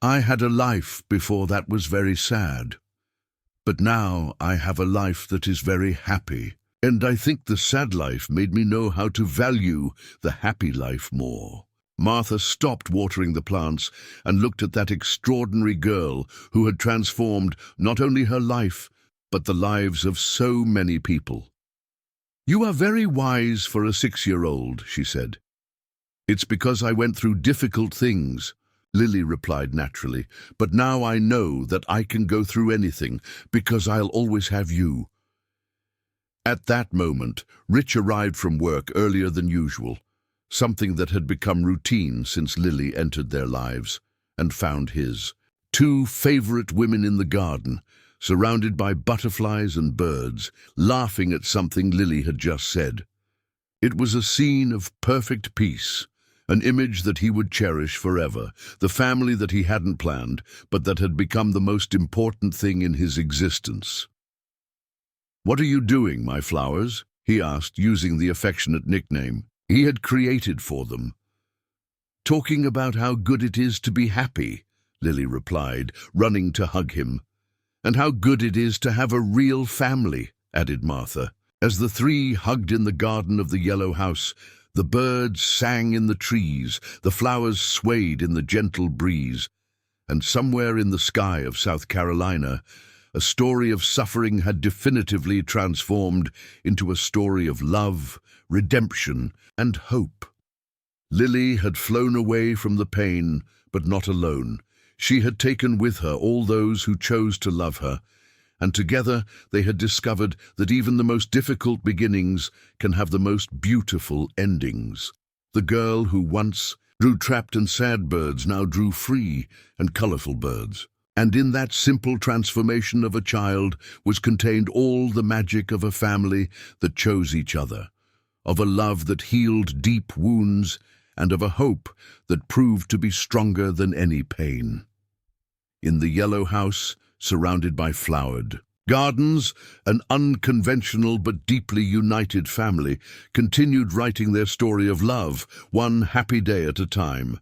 "I had a life before that was very sad. But now I have a life that is very happy. And I think the sad life made me know how to value the happy life more." Martha stopped watering the plants and looked at that extraordinary girl who had transformed not only her life, but the lives of so many people. "You are very wise for a 6-year-old, she said. "It's because I went through difficult things," Lily replied naturally, "but now I know that I can go through anything because I'll always have you." At that moment, Rich arrived from work earlier than usual, something that had become routine since Lily entered their lives, and found his. 2 favorite women in the garden, surrounded by butterflies and birds, laughing at something Lily had just said. It was a scene of perfect peace, an image that he would cherish forever, the family that he hadn't planned, but that had become the most important thing in his existence. "What are you doing, my flowers?" he asked, using the affectionate nickname he had created for them. "Talking about how good it is to be happy," Lily replied, running to hug him. "And how good it is to have a real family," added Martha. As the 3 hugged in the garden of the yellow house, the birds sang in the trees, the flowers swayed in the gentle breeze, and somewhere in the sky of South Carolina, a story of suffering had definitively transformed into a story of love, redemption, and hope. Lily had flown away from the pain, but not alone. She had taken with her all those who chose to love her, and together they had discovered that even the most difficult beginnings can have the most beautiful endings. The girl who once drew trapped and sad birds now drew free and colorful birds. And in that simple transformation of a child was contained all the magic of a family that chose each other, of a love that healed deep wounds and of a hope that proved to be stronger than any pain. In the yellow house, surrounded by flowered gardens, an unconventional but deeply united family continued writing their story of love, one happy day at a time.